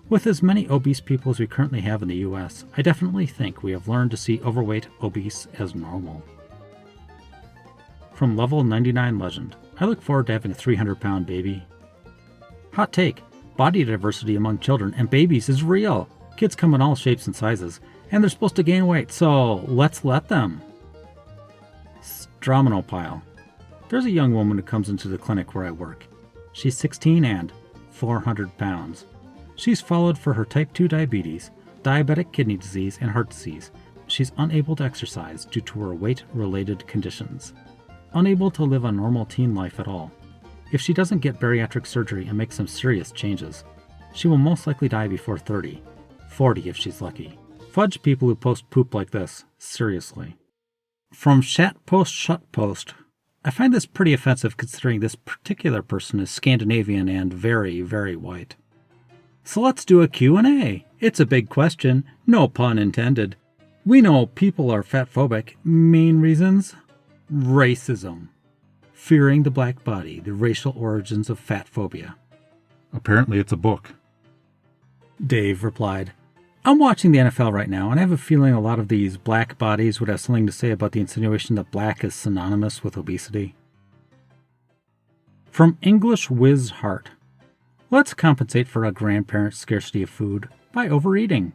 With as many obese people as we currently have in the US, I definitely think we have learned to see overweight obese as normal. From Level 99 Legend, I look forward to having a 300-pound baby. Hot take, body diversity among children and babies is real. Kids come in all shapes and sizes, and they're supposed to gain weight, so let's let them. Stromanopile. There's a young woman who comes into the clinic where I work. She's 16 and 400 pounds. She's followed for her type 2 diabetes, diabetic kidney disease, and heart disease. She's unable to exercise due to her weight-related conditions. Unable to live a normal teen life at all. If she doesn't get bariatric surgery and make some serious changes, she will most likely die before 30, 40 if she's lucky. Fudge people who post poop like this, seriously. From Shat Post Shut Post, I find this pretty offensive considering this particular person is Scandinavian and very, very white. So let's do a Q&A. It's a big question, no pun intended. We know people are fatphobic. Main reasons? Racism. Fearing the black body, the racial origins of fat phobia. Apparently it's a book. Dave replied, I'm watching the NFL right now, and I have a feeling a lot of these black bodies would have something to say about the insinuation that black is synonymous with obesity. From English Whiz Heart. Let's compensate for a grandparent's scarcity of food by overeating.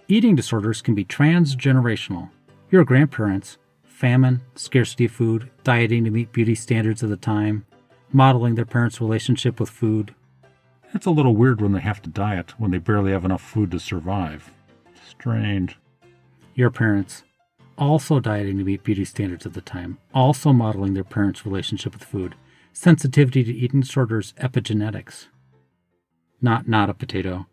Eating disorders can be transgenerational. Your grandparents, famine, scarcity of food, dieting to meet beauty standards of the time, modeling their parents' relationship with food. It's a little weird when they have to diet when they barely have enough food to survive. Strange. Your parents, also dieting to meet beauty standards of the time, also modeling their parents' relationship with food, sensitivity to eating disorders, epigenetics. Not a potato.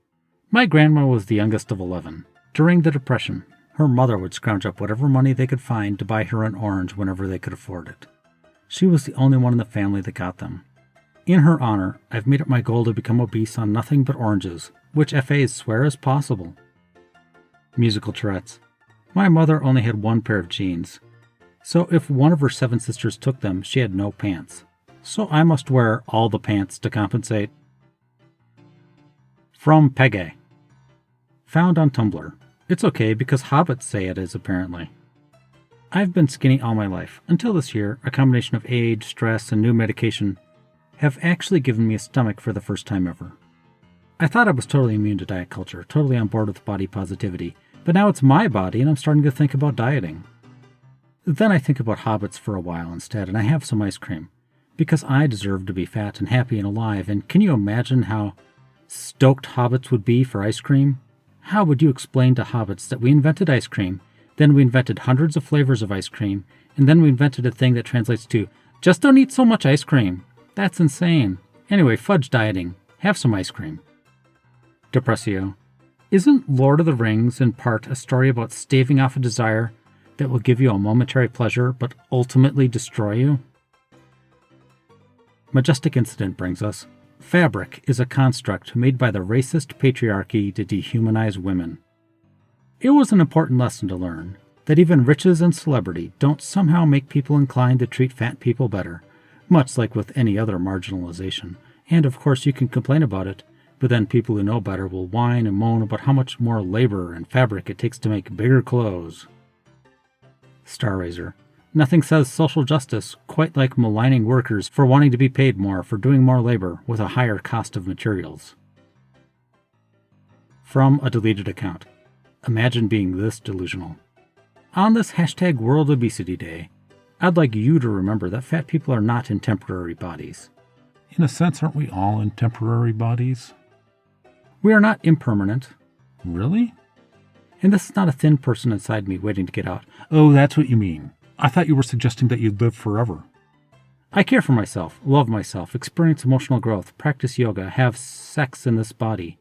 My grandma was the youngest of 11. During the Depression, her mother would scrounge up whatever money they could find to buy her an orange whenever they could afford it. She was the only one in the family that got them. In her honor, I've made it my goal to become obese on nothing but oranges, which FAs swear is possible. Musical Tourette's. My mother only had one pair of jeans, so if one of her 7 sisters took them, she had no pants. So I must wear all the pants to compensate. From Peggy. Found on Tumblr. It's okay because hobbits say it is, apparently. I've been skinny all my life. Until this year, a combination of age, stress, and new medication have actually given me a stomach for the first time ever. I thought I was totally immune to diet culture, totally on board with body positivity, but now it's my body and I'm starting to think about dieting. Then I think about hobbits for a while instead, and I have some ice cream, because I deserve to be fat and happy and alive, and can you imagine how stoked hobbits would be for ice cream? How would you explain to hobbits that we invented ice cream, then we invented hundreds of flavors of ice cream, and then we invented a thing that translates to, just don't eat so much ice cream. That's insane. Anyway, fudge dieting. Have some ice cream. Depressio. Isn't Lord of the Rings in part a story about staving off a desire that will give you a momentary pleasure but ultimately destroy you? Majestic Incident brings us, fabric is a construct made by the racist patriarchy to dehumanize women. It was an important lesson to learn that even riches and celebrity don't somehow make people inclined to treat fat people better, much like with any other marginalization. And of course you can complain about it, but then people who know better will whine and moan about how much more labor and fabric it takes to make bigger clothes. Starraiser. Nothing says social justice quite like maligning workers for wanting to be paid more for doing more labor with a higher cost of materials. From a deleted account. Imagine being this delusional. On this hashtag World Obesity Day, I'd like you to remember that fat people are not in temporary bodies. In a sense, aren't we all in temporary bodies? We are not impermanent. Really? And this is not a thin person inside me waiting to get out. Oh, that's what you mean. I thought you were suggesting that you'd live forever. I care for myself, love myself, experience emotional growth, practice yoga, have sex in this body.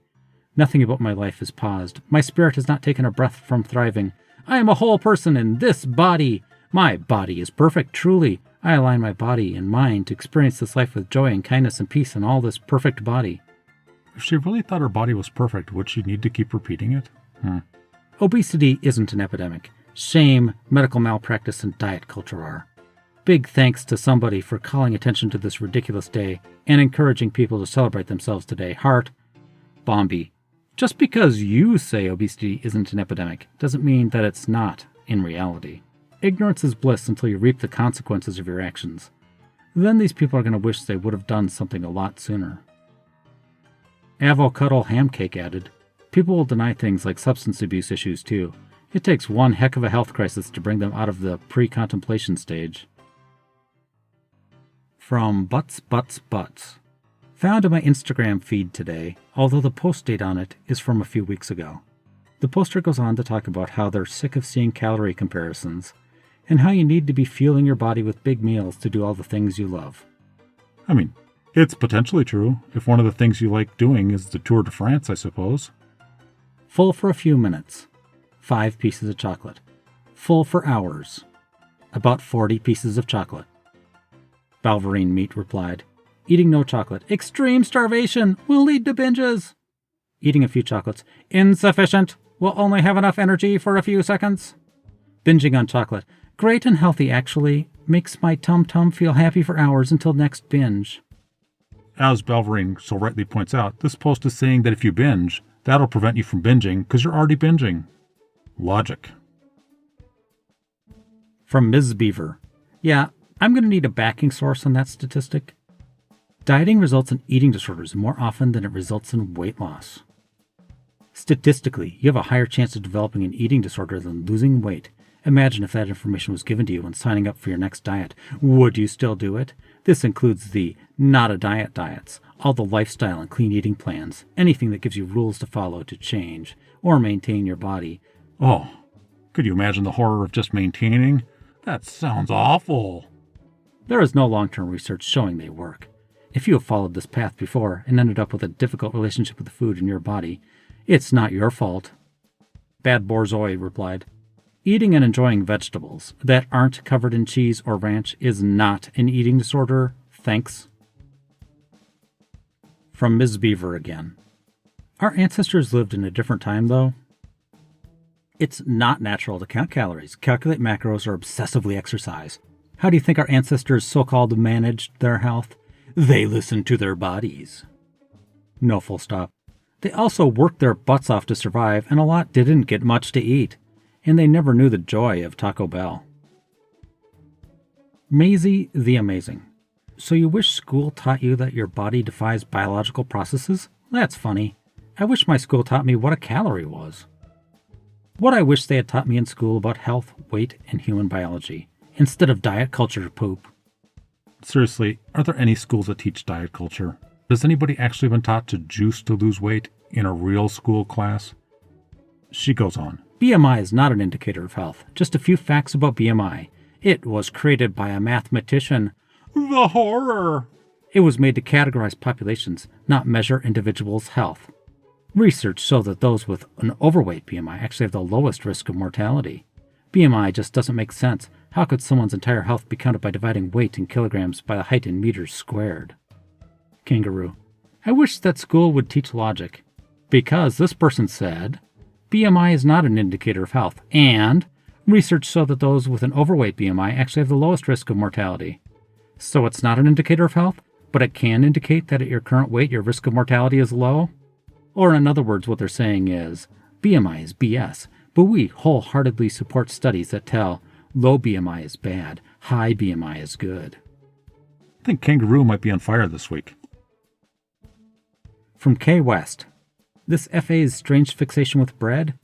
Nothing about my life is paused. My spirit has not taken a breath from thriving. I am a whole person in this body. My body is perfect, truly. I align my body and mind to experience this life with joy and kindness and peace in all this perfect body. If she really thought her body was perfect, would she need to keep repeating it? Obesity isn't an epidemic. Shame, medical malpractice, and diet culture are. Big thanks to somebody for calling attention to this ridiculous day and encouraging people to celebrate themselves today. Heart, Bombi. Just because you say obesity isn't an epidemic doesn't mean that it's not in reality. Ignorance is bliss until you reap the consequences of your actions. Then these people are going to wish they would have done something a lot sooner. Avocado Ham Cake added, people will deny things like substance abuse issues too. It takes one heck of a health crisis to bring them out of the pre-contemplation stage. From Butts. Found in my Instagram feed today, although the post date on it is from a few weeks ago. The poster goes on to talk about how they're sick of seeing calorie comparisons, and how you need to be fueling your body with big meals to do all the things you love. I mean, it's potentially true if one of the things you like doing is the Tour de France, I suppose. Full for a few minutes. 5 pieces of chocolate. Full for hours. About 40 pieces of chocolate. Balverine Meat replied, eating no chocolate. Extreme starvation will lead to binges. Eating a few chocolates. Insufficient. Will only have enough energy for a few seconds. Binging on chocolate. Great and healthy, actually. Makes my tum-tum feel happy for hours until next binge. As Balverine so rightly points out, this post is saying that if you binge, that'll prevent you from binging because you're already binging. Logic. From Ms. Beaver. Yeah, I'm going to need a backing source on that statistic. Dieting results in eating disorders more often than it results in weight loss. Statistically, you have a higher chance of developing an eating disorder than losing weight. Imagine if that information was given to you when signing up for your next diet. Would you still do it? This includes the not a diet diets, all the lifestyle and clean eating plans, anything that gives you rules to follow to change or maintain your body. Oh, could you imagine the horror of just maintaining? That sounds awful. There is no long-term research showing they work. If you have followed this path before and ended up with a difficult relationship with the food in your body, it's not your fault. Bad Borzoi replied, eating and enjoying vegetables that aren't covered in cheese or ranch is not an eating disorder. Thanks. From Ms. Beaver again. Our ancestors lived in a different time, though. It's not natural to count calories, calculate macros, or obsessively exercise. How do you think our ancestors so-called managed their health? They listened to their bodies. No full stop. They also worked their butts off to survive, and a lot didn't get much to eat. And they never knew the joy of Taco Bell. Maisie the Amazing. So you wish school taught you that your body defies biological processes? That's funny. I wish my school taught me what a calorie was. What I wish they had taught me in school about health, weight, and human biology, instead of diet culture poop. Seriously, are there any schools that teach diet culture? Has anybody actually been taught to juice to lose weight in a real school class? She goes on. BMI is not an indicator of health. Just a few facts about BMI. It was created by a mathematician. The horror! It was made to categorize populations, not measure individuals' health. Research shows that those with an overweight BMI actually have the lowest risk of mortality. BMI just doesn't make sense. How could someone's entire health be counted by dividing weight in kilograms by the height in meters squared? Kangaroo. I wish that school would teach logic. Because this person said, BMI is not an indicator of health, and research shows that those with an overweight BMI actually have the lowest risk of mortality. So it's not an indicator of health, but it can indicate that at your current weight your risk of mortality is low? Or in other words, what they're saying is, BMI is BS, but we wholeheartedly support studies that tell low BMI is bad, high BMI is good. I think Kangaroo might be on fire this week. From K. West. This FA's strange fixation with bread?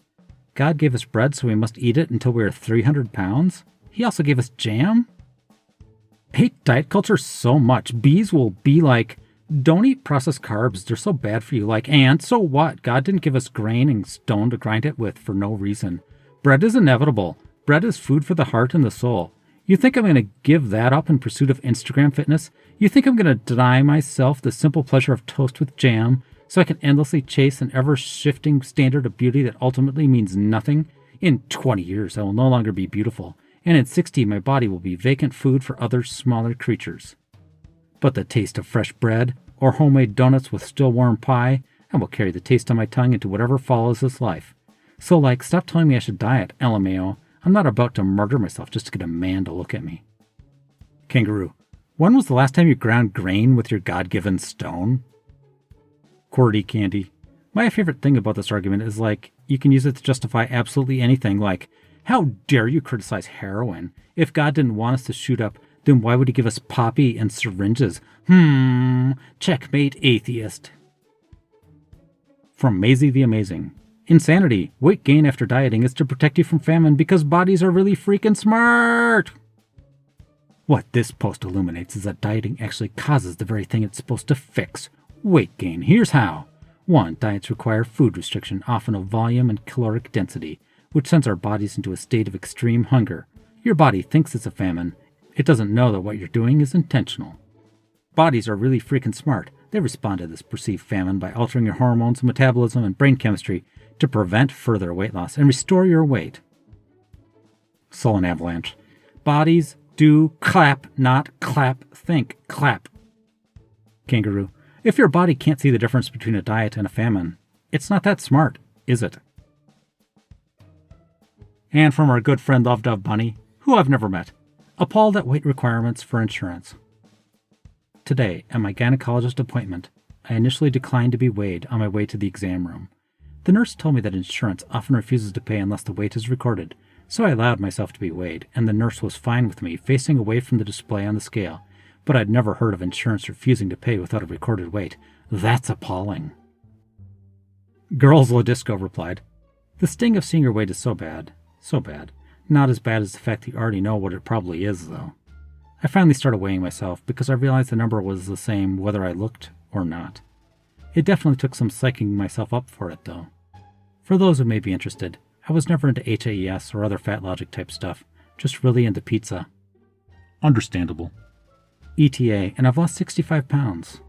God gave us bread, so we must eat it until we are 300 pounds? He also gave us jam? I hate diet culture so much. Bees will be like, don't eat processed carbs, they're so bad for you. Like, and so what? God didn't give us grain and stone to grind it with for no reason. Bread is inevitable. Bread is food for the heart and the soul. You think I'm going to give that up in pursuit of Instagram fitness? You think I'm going to deny myself the simple pleasure of toast with jam so I can endlessly chase an ever-shifting standard of beauty that ultimately means nothing? In 20 years, I will no longer be beautiful, and in 60, my body will be vacant food for other smaller creatures. But the taste of fresh bread or homemade donuts with still warm pie, I will carry the taste on my tongue into whatever follows this life. So, stop telling me I should diet, LMAO. I'm not about to murder myself just to get a man to look at me. Kangaroo. When was the last time you ground grain with your God-given stone? Qwerty Candy. My favorite thing about this argument is, you can use it to justify absolutely anything, how dare you criticize heroin? If God didn't want us to shoot up, then why would he give us poppy and syringes? Checkmate, atheist. From Maisie the Amazing. Insanity. Weight gain after dieting is to protect you from famine because bodies are really freaking smart. What this post illuminates is that dieting actually causes the very thing it's supposed to fix. Weight gain. Here's how. 1. Diets require food restriction, often of volume and caloric density, which sends our bodies into a state of extreme hunger. Your body thinks it's a famine. It doesn't know that what you're doing is intentional. Bodies are really freaking smart. They respond to this perceived famine by altering your hormones, metabolism, and brain chemistry to prevent further weight loss and restore your weight. Sullen Avalanche. Bodies do clap, not clap. Think, clap. Kangaroo. If your body can't see the difference between a diet and a famine, it's not that smart, is it? And from our good friend Love Dove Bunny, who I've never met, appalled at weight requirements for insurance. Today, at my gynecologist appointment, I initially declined to be weighed on my way to the exam room. The nurse told me that insurance often refuses to pay unless the weight is recorded, so I allowed myself to be weighed, and the nurse was fine with me facing away from the display on the scale. but I'd never heard of insurance refusing to pay without a recorded weight. That's appalling. Girls Lodisco replied, "The sting of seeing your weight is so bad. So bad. Not as bad as the fact that you already know what it probably is, though." I finally started weighing myself because I realized the number was the same whether I looked or not. It definitely took some psyching myself up for it, though. For those who may be interested, I was never into HAES or other FatLogic type stuff, just really into pizza. Understandable. ETA, and I've lost 65 pounds.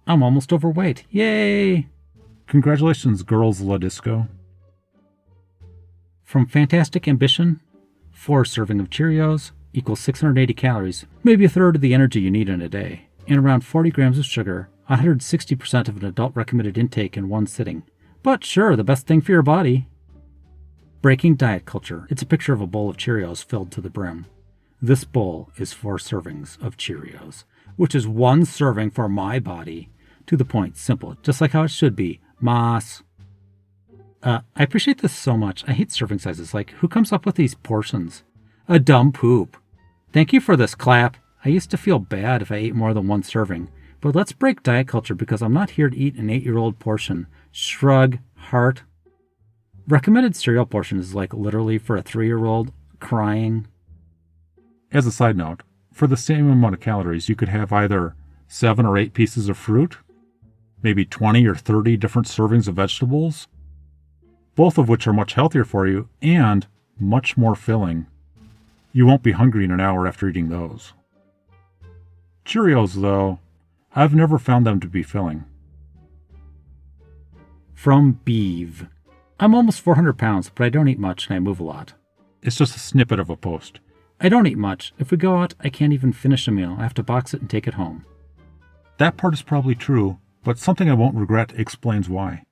I'm almost overweight. Yay! Congratulations, Girls Lodisco. From Fantastic Ambition, 4 servings of Cheerios equals 680 calories, maybe a third of the energy you need in a day, and around 40 grams of sugar, 160% of an adult recommended intake in one sitting. But sure, the best thing for your body. Breaking Diet Culture. It's a picture of a bowl of Cheerios filled to the brim. This bowl is 4 servings of Cheerios, which is 1 serving for my body. To the point, simple, just like how it should be. Mas. I appreciate this so much. I hate serving sizes. Like, who comes up with these portions? A dumb poop. Thank you for this clap. I used to feel bad if I ate more than 1 serving. But let's break diet culture because I'm not here to eat an 8-year-old portion. Shrug, heart. Recommended cereal portion is like literally for a 3-year-old crying. As a side note, for the same amount of calories, you could have either 7 or 8 pieces of fruit, maybe 20 or 30 different servings of vegetables, both of which are much healthier for you and much more filling. You won't be hungry in an hour after eating those. Cheerios, though, I've never found them to be filling. From Beeve. I'm almost 400 pounds, but I don't eat much and I move a lot. It's just a snippet of a post. I don't eat much. If we go out, I can't even finish a meal. I have to box it and take it home. That part is probably true, but something I won't regret explains why.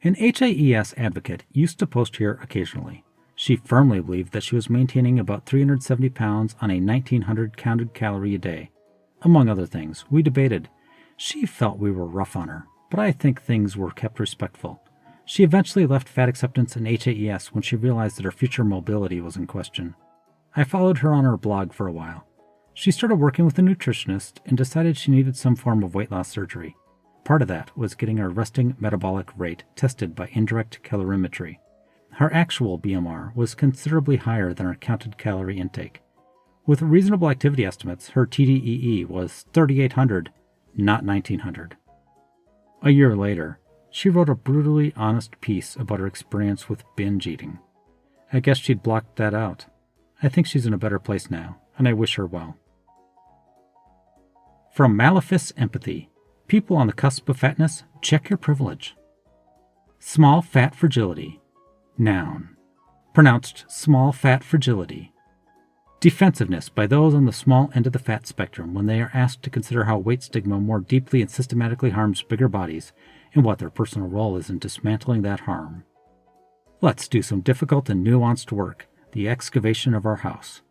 An HAES advocate used to post here occasionally. She firmly believed that she was maintaining about 370 pounds on a 1,900 counted calorie a day. Among other things, we debated. She felt we were rough on her, but I think things were kept respectful. She eventually left fat acceptance and HAES when she realized that her future mobility was in question. I followed her on her blog for a while. She started working with a nutritionist and decided she needed some form of weight loss surgery. Part of that was getting her resting metabolic rate tested by indirect calorimetry. Her actual BMR was considerably higher than her counted calorie intake. With reasonable activity estimates, her TDEE was 3,800, not 1,900. A year later, she wrote a brutally honest piece about her experience with binge eating. I guess she'd blocked that out. I think she's in a better place now, and I wish her well. From Malefice Empathy. People on the cusp of fatness, check your privilege. Small fat fragility. Noun. Pronounced small fat fragility. Defensiveness by those on the small end of the fat spectrum when they are asked to consider how weight stigma more deeply and systematically harms bigger bodies and what their personal role is in dismantling that harm. Let's do some difficult and nuanced work, the excavation of our house.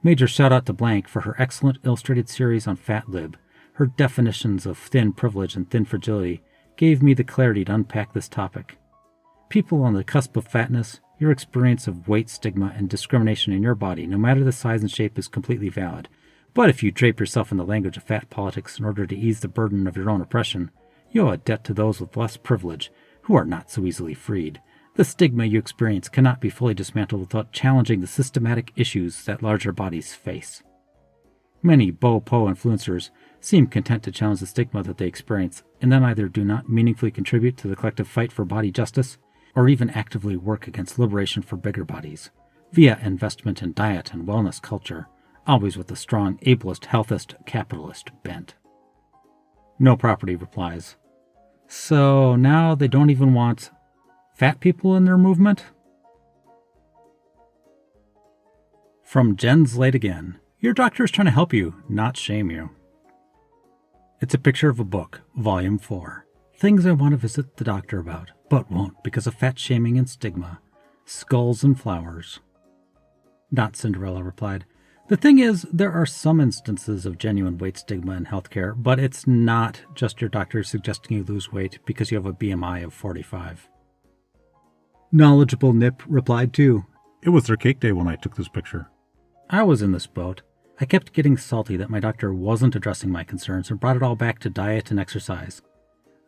Major shout out to Blank for her excellent illustrated series on FatLib. Her definitions of thin privilege and thin fragility gave me the clarity to unpack this topic. People on the cusp of fatness, your experience of weight stigma and discrimination in your body, no matter the size and shape, is completely valid. But if you drape yourself in the language of fat politics in order to ease the burden of your own oppression, you owe a debt to those with less privilege, who are not so easily freed. The stigma you experience cannot be fully dismantled without challenging the systematic issues that larger bodies face. Many Bo-Po influencers seem content to challenge the stigma that they experience, and then either do not meaningfully contribute to the collective fight for body justice, or even actively work against liberation for bigger bodies, via investment in diet and wellness culture, always with a strong ableist, healthist, capitalist bent. No Property replies, so now they don't even want fat people in their movement? From Jen's Late Again. Your doctor is trying to help you, not shame you. It's a picture of a book, Volume 4. Things I want to visit the doctor about, but won't because of fat shaming and stigma. Skulls and Flowers. Not Cinderella replied. The thing is, there are some instances of genuine weight stigma in healthcare, but it's not just your doctor suggesting you lose weight because you have a BMI of 45. Knowledgeable Nip replied too. It was their cake day when I took this picture. I was in this boat. I kept getting salty that my doctor wasn't addressing my concerns and brought it all back to diet and exercise.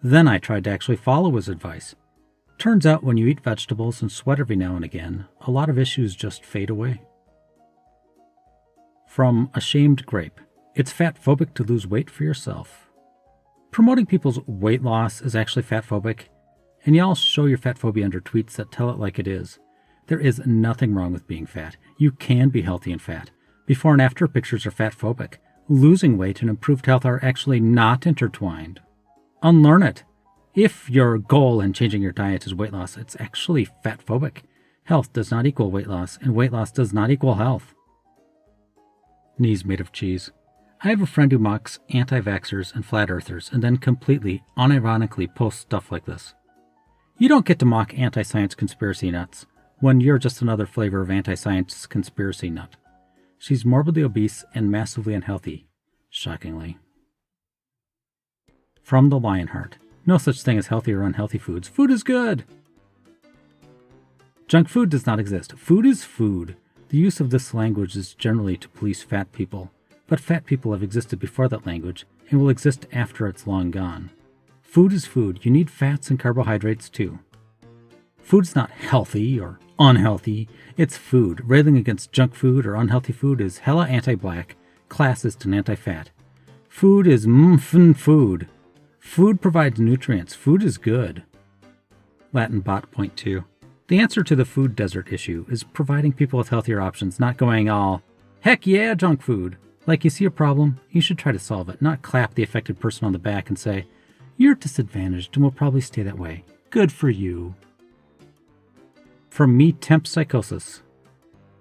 Then I tried to actually follow his advice. Turns out when you eat vegetables and sweat every now and again, a lot of issues just fade away. From Ashamed Grape, it's fat-phobic to lose weight for yourself. Promoting people's weight loss is actually fat-phobic, and y'all show your fat phobia under tweets that tell it like it is. There is nothing wrong with being fat. You can be healthy and fat. Before and after pictures are fat-phobic. Losing weight and improved health are actually not intertwined. Unlearn it. If your goal in changing your diet is weight loss, it's actually fat-phobic. Health does not equal weight loss, and weight loss does not equal health. Knees made of cheese. I have a friend who mocks anti-vaxxers and flat earthers and then completely, unironically posts stuff like this. You don't get to mock anti-science conspiracy nuts when you're just another flavor of anti-science conspiracy nut. She's morbidly obese and massively unhealthy, shockingly. From the Lionheart. No such thing as healthy or unhealthy foods. Food is good! Junk food does not exist. Food is food. The use of this language is generally to police fat people, but fat people have existed before that language and will exist after it's long gone. Food is food. You need fats and carbohydrates too. Food's not healthy or unhealthy. It's food. Railing against junk food or unhealthy food is hella anti-black, classist, and anti-fat. Food is food. Food provides nutrients. Food is good. Latin bot point 2. The answer to the food desert issue is providing people with healthier options, not going all, heck yeah, junk food. Like you see a problem, you should try to solve it, not clap the affected person on the back and say, you're disadvantaged and will probably stay that way. Good for you. From me, Temp Psychosis.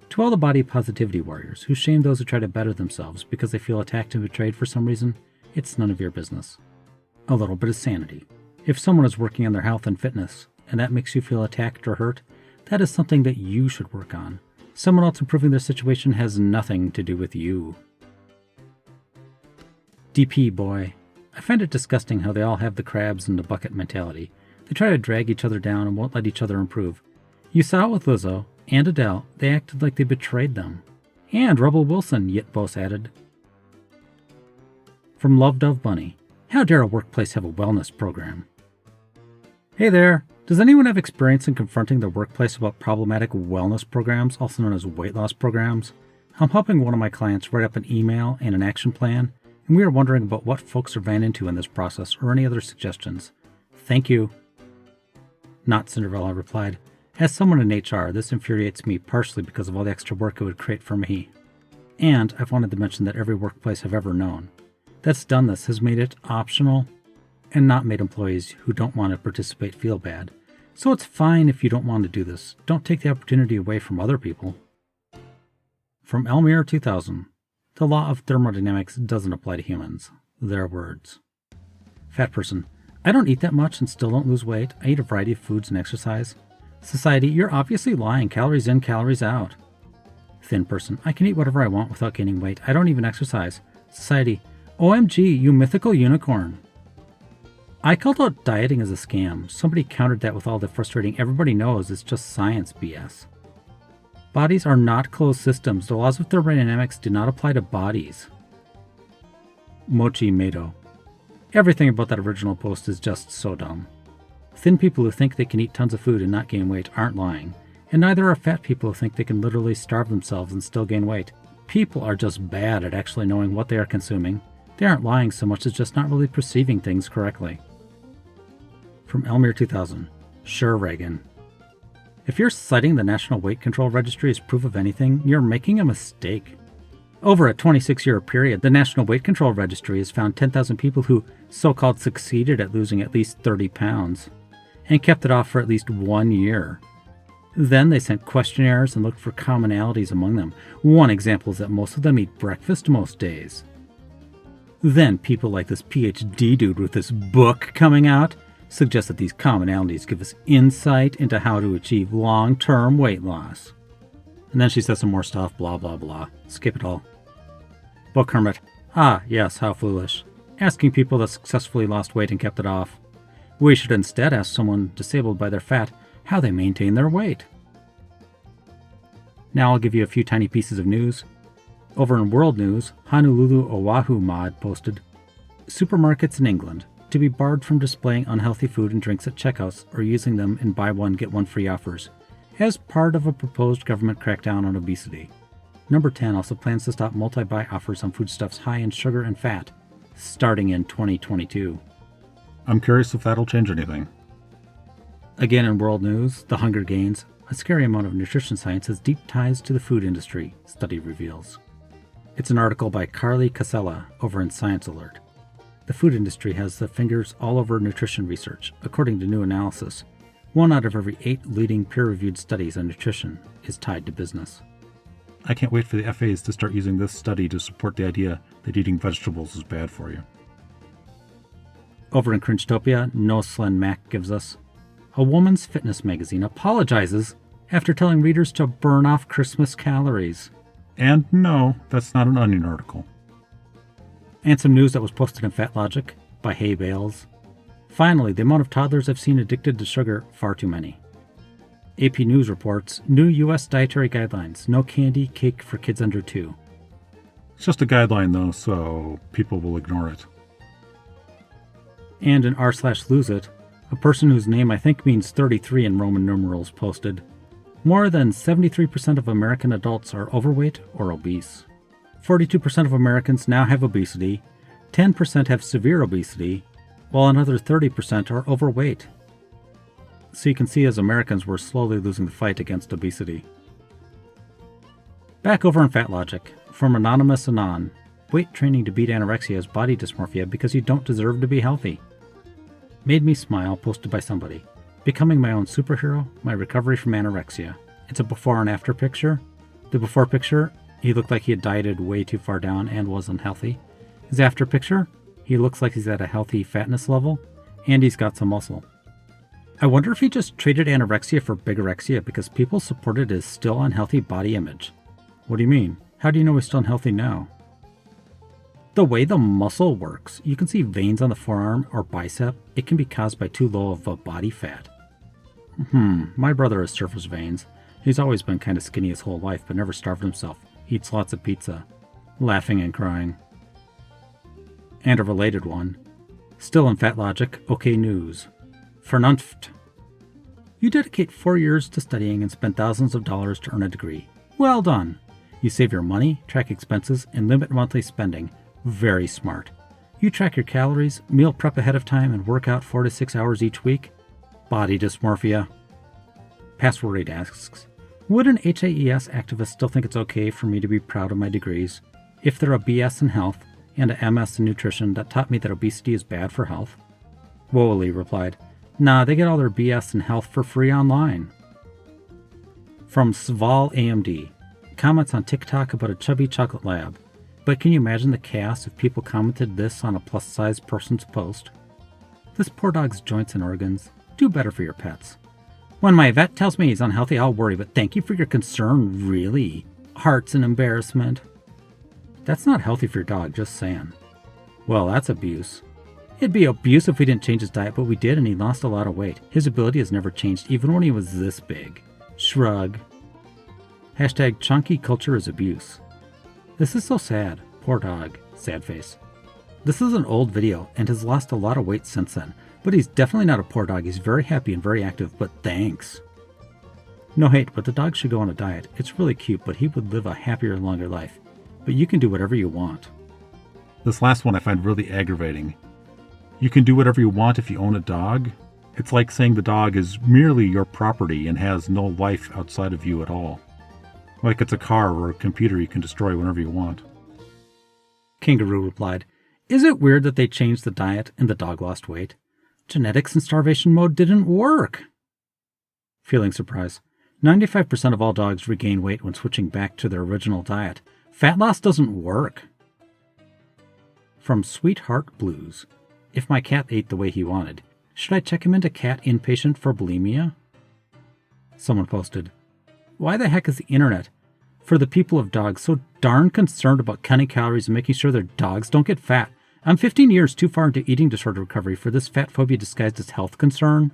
To all the body positivity warriors who shame those who try to better themselves because they feel attacked and betrayed for some reason, it's none of your business. A little bit of sanity. If someone is working on their health and fitness, and that makes you feel attacked or hurt, that is something that you should work on. Someone else improving their situation has nothing to do with you. DP boy. I find it disgusting how they all have the crabs in the bucket mentality. They try to drag each other down and won't let each other improve. You saw it with Lizzo and Adele. They acted like they betrayed them. And Rebel Wilson, Yit Boss added. From Love Dove Bunny. How dare a workplace have a wellness program? Hey there. Does anyone have experience in confronting their workplace about problematic wellness programs, also known as weight loss programs? I'm helping one of my clients write up an email and an action plan, and we are wondering about what folks are ran into in this process or any other suggestions. Thank you. Not Cinderella replied. As someone in HR, this infuriates me partially because of all the extra work it would create for me. And I've wanted to mention that every workplace I've ever known that's done this has made it optional and not made employees who don't want to participate feel bad. So it's fine if you don't want to do this. Don't take the opportunity away from other people. From Elmire 2000. The law of thermodynamics doesn't apply to humans. Their words. Fat person. I don't eat that much and still don't lose weight. I eat a variety of foods and exercise. Society, you're obviously lying. Calories in, calories out. Thin person. I can eat whatever I want without gaining weight. I don't even exercise. Society. OMG, you mythical unicorn. I called out dieting as a scam. Somebody countered that with all the frustrating everybody knows it's just science BS. Bodies are not closed systems. The laws of thermodynamics do not apply to bodies. Mochi Mado. Everything about that original post is just so dumb. Thin people who think they can eat tons of food and not gain weight aren't lying, and neither are fat people who think they can literally starve themselves and still gain weight. People are just bad at actually knowing what they are consuming. They aren't lying so much as just not really perceiving things correctly. From Elmire 2000. Sure, Reagan. If you're citing the National Weight Control Registry as proof of anything, you're making a mistake. Over a 26-year period, the National Weight Control Registry has found 10,000 people who so-called succeeded at losing at least 30 pounds and kept it off for at least 1 year. Then they sent questionnaires and looked for commonalities among them. One example is that most of them eat breakfast most days. Then people like this PhD dude with this book coming out suggest that these commonalities give us insight into how to achieve long-term weight loss. And then she says some more stuff, blah, blah, blah. Skip it all. Book Hermit. Ah, yes, how foolish. Asking people that successfully lost weight and kept it off. We should instead ask someone disabled by their fat how they maintain their weight. Now I'll give you a few tiny pieces of news. Over in World News, Honolulu Oahu Mod posted, supermarkets in England to be barred from displaying unhealthy food and drinks at checkouts or using them in buy one get one free offers as part of a proposed government crackdown on obesity. Number 10 also plans to stop multi-buy offers on foodstuffs high in sugar and fat, starting in 2022. I'm curious if that'll change anything. Again in World News, The Hunger Games, a scary amount of nutrition science has deep ties to the food industry, study reveals. It's an article by Carly Casella over in Science Alert. The food industry has their fingers all over nutrition research. According to new analysis, 1 out of every 8 leading peer-reviewed studies on nutrition is tied to business. I can't wait for the FAs to start using this study to support the idea that eating vegetables is bad for you. Over in Cringetopia, No Slen Mac gives us, a woman's fitness magazine apologizes after telling readers to burn off Christmas calories. And no, that's not an Onion article. And some news that was posted in FatLogic by Hay Bales. Finally, the amount of toddlers I've seen addicted to sugar, far too many. AP News reports, new U.S. dietary guidelines, no candy, cake for kids under 2. It's just a guideline though, so people will ignore it. And in r/lose it, a person whose name I think means 33 in Roman numerals posted, more than 73% of American adults are overweight or obese. 42% of Americans now have obesity, 10% have severe obesity, while another 30% are overweight. So you can see as Americans we're slowly losing the fight against obesity. Back over in FatLogic, from Anonymous Anon, weight training to beat anorexia is body dysmorphia because you don't deserve to be healthy. Made me smile, posted by somebody. Becoming my own superhero, my recovery from anorexia. It's a before and after picture. The before picture, he looked like he had dieted way too far down and was unhealthy. His after picture, he looks like he's at a healthy fatness level, and he's got some muscle. I wonder if he just traded anorexia for bigorexia because people supported his still unhealthy body image. What do you mean? How do you know he's still unhealthy now? The way the muscle works, you can see veins on the forearm or bicep. It can be caused by too low of a body fat. My brother has surface veins. He's always been kind of skinny his whole life, but never starved himself. Eats lots of pizza. Laughing and crying. And a related one. Still in FatLogic, OK News. Vernunft. You dedicate 4 years to studying and spend thousands of dollars to earn a degree. Well done. You save your money, track expenses, and limit monthly spending. Very smart. You track your calories, meal prep ahead of time, and work out 4 to 6 hours each week. Body dysmorphia. Password asks, would an HAES activist still think it's okay for me to be proud of my degrees if they're a BS in health and a MS in nutrition that taught me that obesity is bad for health? Woolly replied, nah, they get all their BS in health for free online. From Sval AMD, comments on TikTok about a chubby chocolate lab. But can you imagine the chaos if people commented this on a plus-sized person's post? This poor dog's joints and organs. Do better for your pets. When my vet tells me he's unhealthy, I'll worry, but thank you for your concern, really. Heart's an embarrassment. That's not healthy for your dog, just saying. Well, that's abuse. It'd be abuse if we didn't change his diet, but we did and he lost a lot of weight. His ability has never changed, even when he was this big. Shrug. Hashtag chunky culture is abuse. This is so sad. Poor dog. Sad face. This is an old video and has lost a lot of weight since then, but he's definitely not a poor dog. He's very happy and very active, but thanks. No hate, but the dog should go on a diet. It's really cute, but he would live a happier and longer life. But you can do whatever you want. This last one I find really aggravating. You can do whatever you want if you own a dog? It's like saying the dog is merely your property and has no life outside of you at all. Like it's a car or a computer you can destroy whenever you want. Kangaroo replied, is it weird that they changed the diet and the dog lost weight? Genetics in starvation mode didn't work. Feeling surprised. 95% of all dogs regain weight when switching back to their original diet. Fat loss doesn't work. From Sweetheart Blues. If my cat ate the way he wanted, should I check him into cat inpatient for bulimia? Someone posted, why the heck is the internet, for the people of dogs, so darn concerned about counting calories and making sure their dogs don't get fat? I'm 15 years too far into eating disorder recovery for this fat phobia disguised as health concern.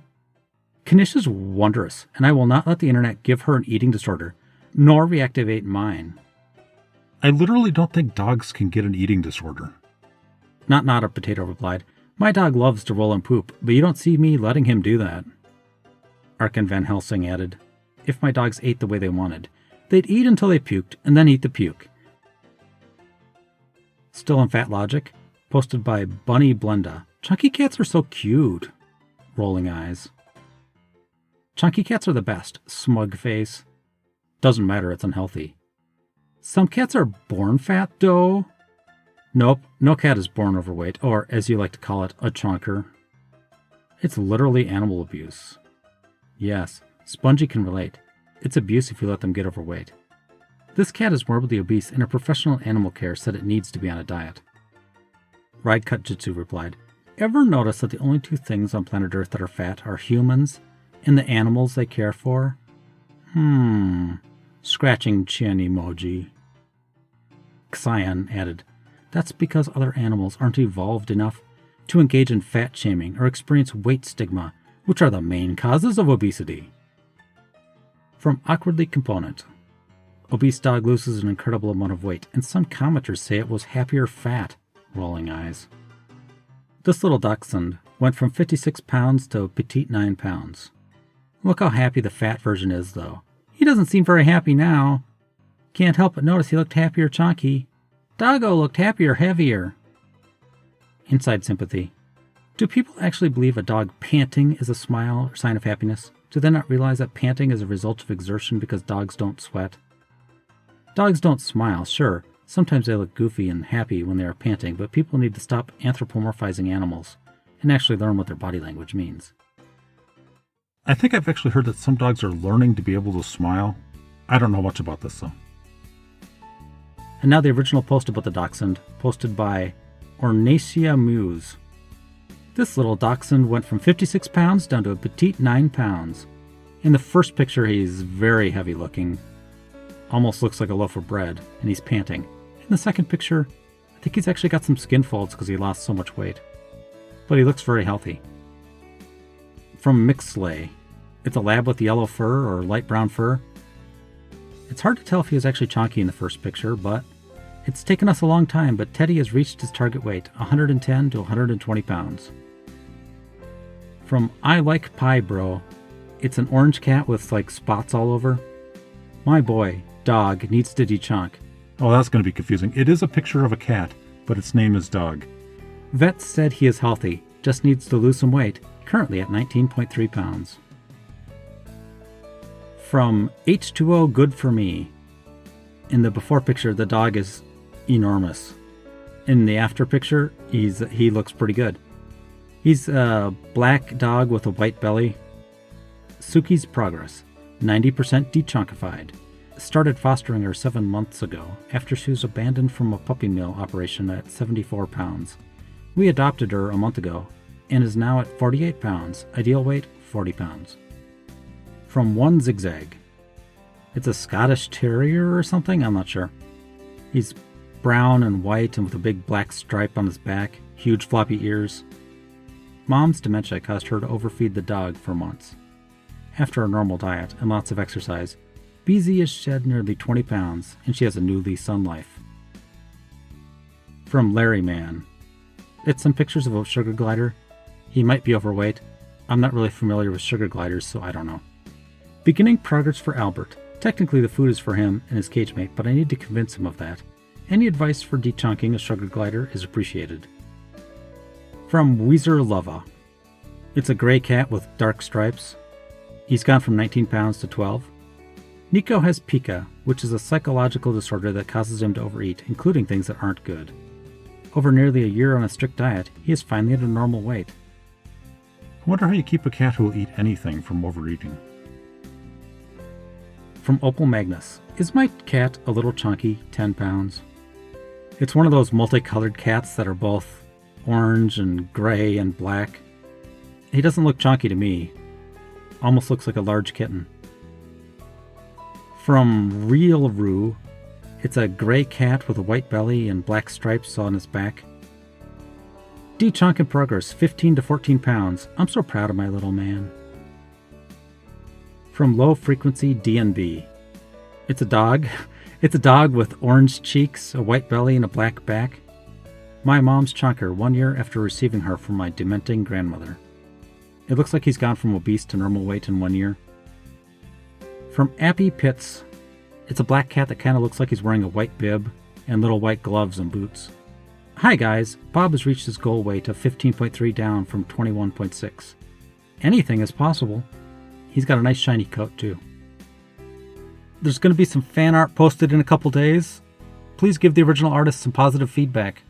Kanish is wondrous, and I will not let the internet give her an eating disorder, nor reactivate mine. I literally don't think dogs can get an eating disorder. Not a potato replied. My dog loves to roll and poop, but you don't see me letting him do that. Arkin Van Helsing added, if my dogs ate the way they wanted, they'd eat until they puked, and then eat the puke. Still in FatLogic, posted by Bunny Blenda. Chunky cats are so cute. Rolling eyes. Chunky cats are the best. Smug face. Doesn't matter, it's unhealthy. Some cats are born fat, though. Nope, no cat is born overweight, or as you like to call it, a chonker. It's literally animal abuse. Yes, Spongy can relate. It's abuse if you let them get overweight. This cat is morbidly obese, and a professional in animal care said it needs to be on a diet. Ride Cut Jitsu replied, ever notice that the only two things on planet Earth that are fat are humans and the animals they care for? Scratching chin emoji. Xion added, that's because other animals aren't evolved enough to engage in fat shaming or experience weight stigma, which are the main causes of obesity. From Awkwardly Component. Obese dog loses an incredible amount of weight, and some commenters say it was happier fat. Rolling eyes. This little dachshund went from 56 pounds to petite 9 pounds. Look how happy the fat version is, though. He doesn't seem very happy now. Can't help but notice he looked happier chonky. Doggo looked happier heavier. Inside Sympathy. Do people actually believe a dog panting is a smile or sign of happiness? Do they not realize that panting is a result of exertion because dogs don't sweat? Dogs don't smile, sure. Sometimes they look goofy and happy when they are panting, but people need to stop anthropomorphizing animals and actually learn what their body language means. I think I've actually heard that some dogs are learning to be able to smile. I don't know much about this, though. And now the original post about the dachshund, posted by Ornacia Muse. This little dachshund went from 56 pounds down to a petite 9 pounds. In the first picture, he's very heavy looking. Almost looks like a loaf of bread, and he's panting. In the second picture, I think he's actually got some skin folds because he lost so much weight. But he looks very healthy. From Mixlay. It's a lab with yellow fur or light brown fur. It's hard to tell if he was actually chonky in the first picture, but it's taken us a long time, but Teddy has reached his target weight, 110 to 120 pounds. From I Like Pie Bro. It's an orange cat with like spots all over. My boy, dog, needs to dechonk. Oh, that's going to be confusing. It is a picture of a cat, but its name is Dog. Vet said he is healthy, just needs to lose some weight, currently at 19.3 pounds. From H2O Good For Me. In the before picture, the dog is enormous. In the after picture, he looks pretty good. He's a black dog with a white belly. Suki's Progress, 90% dechunkified. Started fostering her 7 months ago after she was abandoned from a puppy mill operation at 74 pounds. We adopted her a month ago and is now at 48 pounds, ideal weight 40 pounds. From One Zigzag. It's a Scottish Terrier or something, I'm not sure. He's brown and white and with a big black stripe on his back, huge floppy ears. Mom's dementia caused her to overfeed the dog for months. After a normal diet and lots of exercise, BZ has shed nearly 20 pounds, and she has a new lease on life. From Larry Man. It's some pictures of a sugar glider. He might be overweight. I'm not really familiar with sugar gliders, so I don't know. Beginning progress for Albert. Technically the food is for him and his cage mate, but I need to convince him of that. Any advice for dechunking a sugar glider is appreciated. From Weezer Lova. It's a gray cat with dark stripes. He's gone from 19 pounds to 12. Nico has pica, which is a psychological disorder that causes him to overeat, including things that aren't good. Over nearly a year on a strict diet, he is finally at a normal weight. I wonder how you keep a cat who will eat anything from overeating. From Opal Magnus. Is my cat a little chunky, 10 pounds? It's one of those multicolored cats that are both orange and gray and black. He doesn't look chunky to me. Almost looks like a large kitten. From Real Roo. It's a gray cat with a white belly and black stripes on his back. Dechunk in progress, 15 to 14 pounds. I'm so proud of my little man. From Low Frequency DNB. It's a dog, It's a dog with orange cheeks, a white belly, and a black back. My mom's chonker 1 year after receiving her from my dementing grandmother. It looks like he's gone from obese to normal weight in 1 year. From Appy Pitts, it's a black cat that kind of looks like he's wearing a white bib and little white gloves and boots. Hi guys, Bob has reached his goal weight of 15.3 down from 21.6. Anything is possible. He's got a nice shiny coat too. There's going to be some fan art posted in a couple days. Please give the original artist some positive feedback.